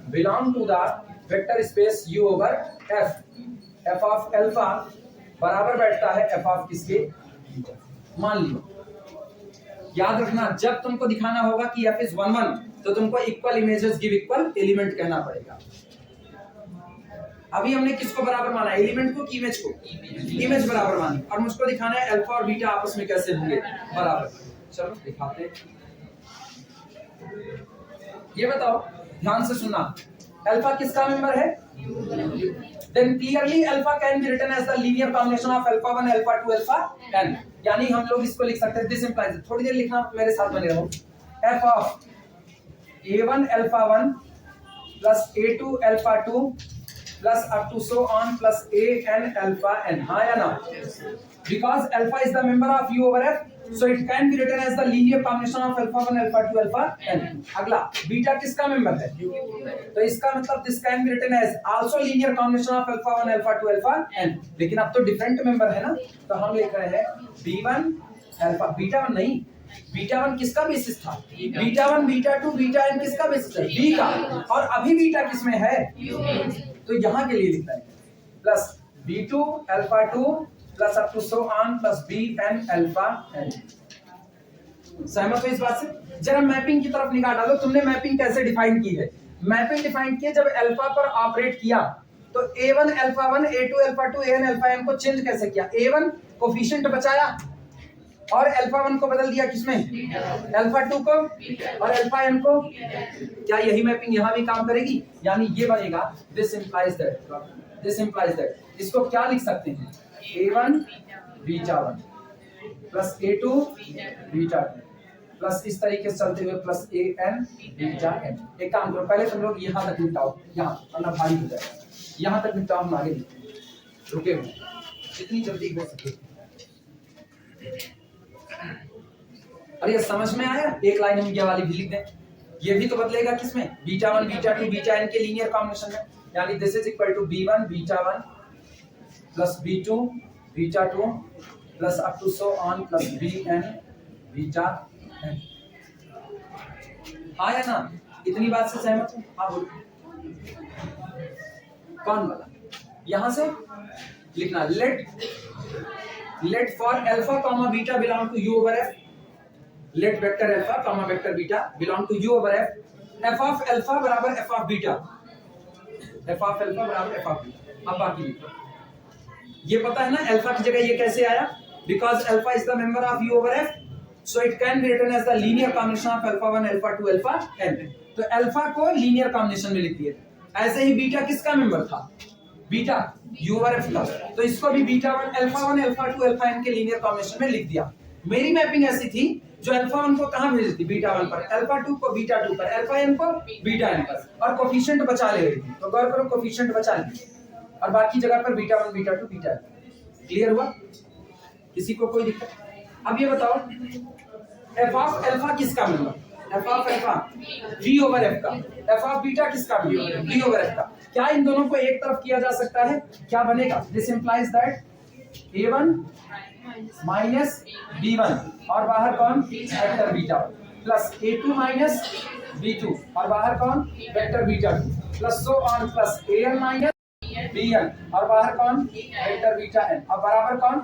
belong to the vector space u over F, F of alpha बराबर बैठता है एफ ऑफ किसके, बीटा। मान लो याद रखना जब तुमको दिखाना होगा कि एफ इज 1 1 तो तुमको equal images give equal element कहना पड़ेगा। अभी हमने किसको बराबर माना, एलिमेंट को कि इमेज को, इमेज बराबर मानी, और मुझको दिखाना है अल्फा और बीटा आपस में कैसे होंगे, बराबर। चलो दिखाते हैं। ये बताओ ध्यान से सुनना, अल्फा किसका मेंबर है, then clearly alpha can be written as the linear combination of alpha 1 alpha 2 alpha n, यानी हम लोग इसको लिख सकते हैं this implies, थोड़ी देर लिखना मेरे साथ बने रहो, f of a1 alpha 1 plus a2 alpha 2 plus up to so on plus an alpha n, हाँ या ना, because alpha is the member of u over f so it can be written as the linear combination of alpha 1 alpha 2 alpha n। अगला beta किसका member है, तो इसका मतलब this can be written as also linear combination of alpha 1 alpha 2 alpha n, लेकिन अब तो different member है ना, तो हम लिख रहे हैं b1 अल्फा, बीटा 1 नहीं, बीटा 1 किसका बेसिस था, बीटा 1 बीटा 2 बीटा n किसका बेसिस है, b का, और अभी बीटा किसमें है, तो यहाँ के लिए लिखना है plus b2 alpha 2 plus up to so on plus bn alpha n। सहमत हो इस बात से? जरा मैपिंग की तरफ निगाह डालो, तुमने मैपिंग कैसे डिफाइन की है, मैपिंग डिफाइन की जब अल्फा पर ऑपरेट किया तो a1 alpha 1 a2 alpha 2 an alpha n को चेंज कैसे किया, a1 कोफिशिएंट बचाया और अल्फा 1 को बदल दिया किसमें, अल्फा 2 को, और अल्फा n को, क्या यही मैपिंग यहां भी काम करेगी, यानी ये बनेगा दिस इंप्लाइज दैट, इसको क्या लिख सकते हैं, a1 beta 1 plus a2 beta 2 plus इस तरीके से चलते हुए प्लस an बीटा n। एक काम करो पहले तुम लोग यहां तक निपटाओ, यहां वरना भारी हो जाएगा, यहां तक निपटाओ, हम आगे रुके हुए जितनी जल्दी हो सके। अरे ये समझ में आया, एक लाइन हम ये वाली भी लिख दें, ये भी तो बदलेगा किसमें, बीटा 1 बीटा 2 बीटा n के लीनियर कॉम्बिनेशन में, यानी this is equal to b1 beta 1 plus b2 beta 2 plus up to so on plus bn beta n। हाँ या ना, इतनी बात से सहमत हो, हाँ बोलो कौन वाला, यहां से लिखना let for alpha comma beta belong to U over F, let vector alpha comma vector beta belong to U over F, F of alpha बराबर F of beta, F of alpha बराबर एफ ऑफ बीटा। अब बाकी लिखो, ये पता है ना alpha की जगह ये कैसे आया, because alpha is the member of u over f so it can be written as the linear combination of alpha 1 alpha 2 alpha n, तो अल्फा को लीनियर कॉम्बिनेशन में लिख दिया। ऐसे ही बीटा किसका मेंबर था, बीटा यू ओवर एफ का, तो इसको भी beta 1 alpha 1 alpha 2 alpha n के लीनियर कॉम्बिनेशन में लिख दिया। मेरी मैपिंग ऐसी थी जो अल्फा 1 को कहां भेज दी, बीटा 1 पर, अल्फा 2 को बीटा 2 पर, अल्फा n को बीटा n पर, और कोफिशिएंट बचा ले रही थी, तो गौर करो कोफिशिएंट बचा ली और बाकी जगह पर beta 1 beta 2 beta n। Clear हुआ, किसी को कोई दिक्कत? अब ये बताओ एफ ऑफ अल्फा किसका member, F of alpha v over f का, एफ ऑफ बीटा किसका मेंबर, v ओवर f का। क्या इन दोनों को एक तरफ किया जा सकता है, क्या बनेगा, this implies that a1 minus b1 और बाहर कौन, vector beta plus a2 minus b2 और बाहर कौन, vector beta 2 plus so on plus an minus bn और बाहर कौन, वेक्टर बीटा n, और बराबर कौन,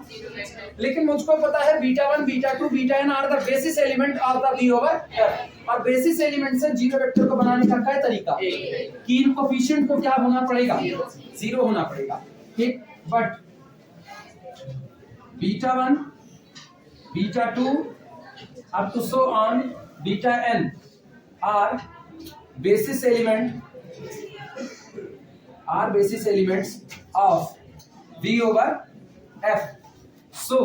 लेकिन मुझको पता है beta 1 beta 2 beta n are the basis element of the v over f, और बेसिस एलिमेंट से जीरो वेक्टर को बनाने का क्या तरीका, कि इन कोफिशिएंट को क्या होना पड़ेगा, जीरो होना पड़ेगा, ठीक, but beta 1 beta 2 up to so on beta n are basis elements of v over f, so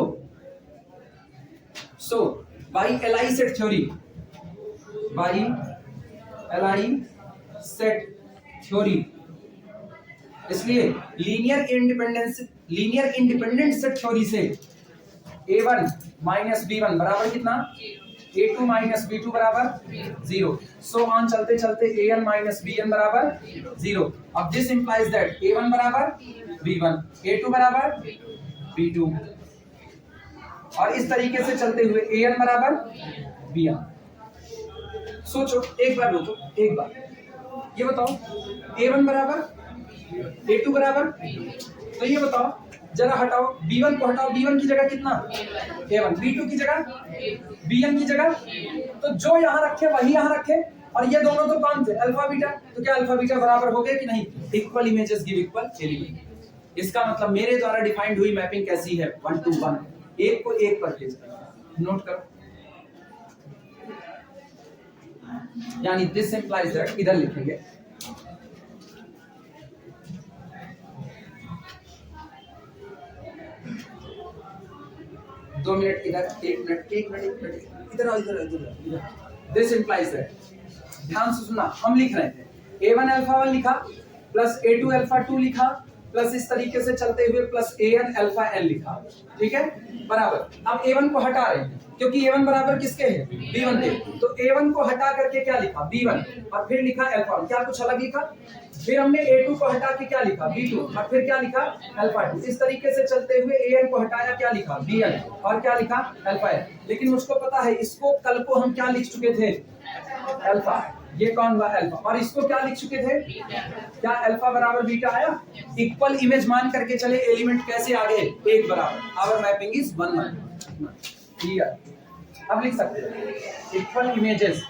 by LI set theory, इसलिए लीनियर इंडिपेंडेंट सेट थ्योरी से a1 माइनस b1 बराबर कितना, A2 माइनस B2 बराबर 0। So on चलते चलते AN minus BN बराबर 0। अब this implies that A1 बराबर B1, A2 बराबर B2, और इस तरीके से चलते हुए AN बराबर BN। सोचो एक बार, रुको एक बार, ये बताओ A1 बराबर A2 बराबर, तो ये बताओ जरा हटाओ, B1 को हटाओ, B1 की जगह कितना A1, B2 की जगह BN की जगह, तो जो यहां रखे वही यहां रखे, और ये दोनों तो कौन थे अल्फा बीटा, तो क्या अल्फा बीटा बराबर हो गए कि नहीं? Equal images give equal element. इसका मतलब मेरे द्वारा डिफाइंड हुई मैपिंग कैसी है? 1 to 1, एक को एक पर भेज दें। नोट करो, यानी दिस इंप्लाइज दैट, इधर लिखेंगे दो मिनट इधर, एक मिनट इधर आओ, इधर। दिस इंप्लाइज दैट, ध्यान से सुनना, हम लिख रहे थे A1 अल्फा 1 लिखा प्लस A2 अल्फा 2 लिखा प्लस इस तरीके से चलते हुए प्लस AN अल्फा N लिखा, ठीक है बराबर। अब A1 को हटा रहे हैं क्योंकि A1 बराबर किसके है? B1 के, तो A1 को हटा करके क्या लिखा? B1, और फिर लिखा अल्फा 1, क्या कुछ अलग लिखा? फिर हमने A2 को हटा के क्या लिखा? B2, और फिर क्या लिखा? अल्फा 2। इस तरीके से चलते हुए AN को हटाया, क्या लिखा? BN, और क्या लिखा? Alpha N। लेकिन मुझको पता है इसको कल को हम क्या लिख चुके थे? अल्फा, ये कौन हुआ? अल्फा, और इसको क्या लिख चुके थे? क्या अल्फा बराबर बीटा आया? इक्वल इमेज मान करके चले, एलिमेंट कैसे आ गए? एक बराबर। Our mapping is 1 1। क्लियर? अब लिख सकते हैं equal images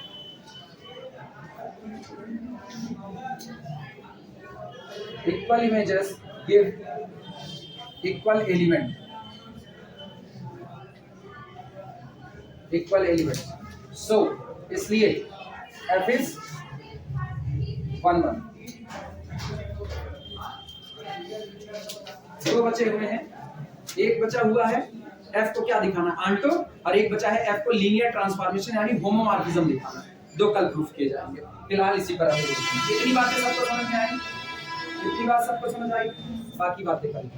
give equal element, so इसलिए F is 1 1। दो बचे हुए हैं, एक बचा हुआ है F को क्या दिखाना? आंटो, और एक बचा है F को लीनियर ट्रांसफॉर्मेशन यानी होमोमॉर्फिज्म दिखाना। दो कल प्रूफ किए जाएंगे, फिलहाल इसी पर इतनी बातें सबको समझ में आई, इतनी बात सबको समझ आई, बाकी बातें कल।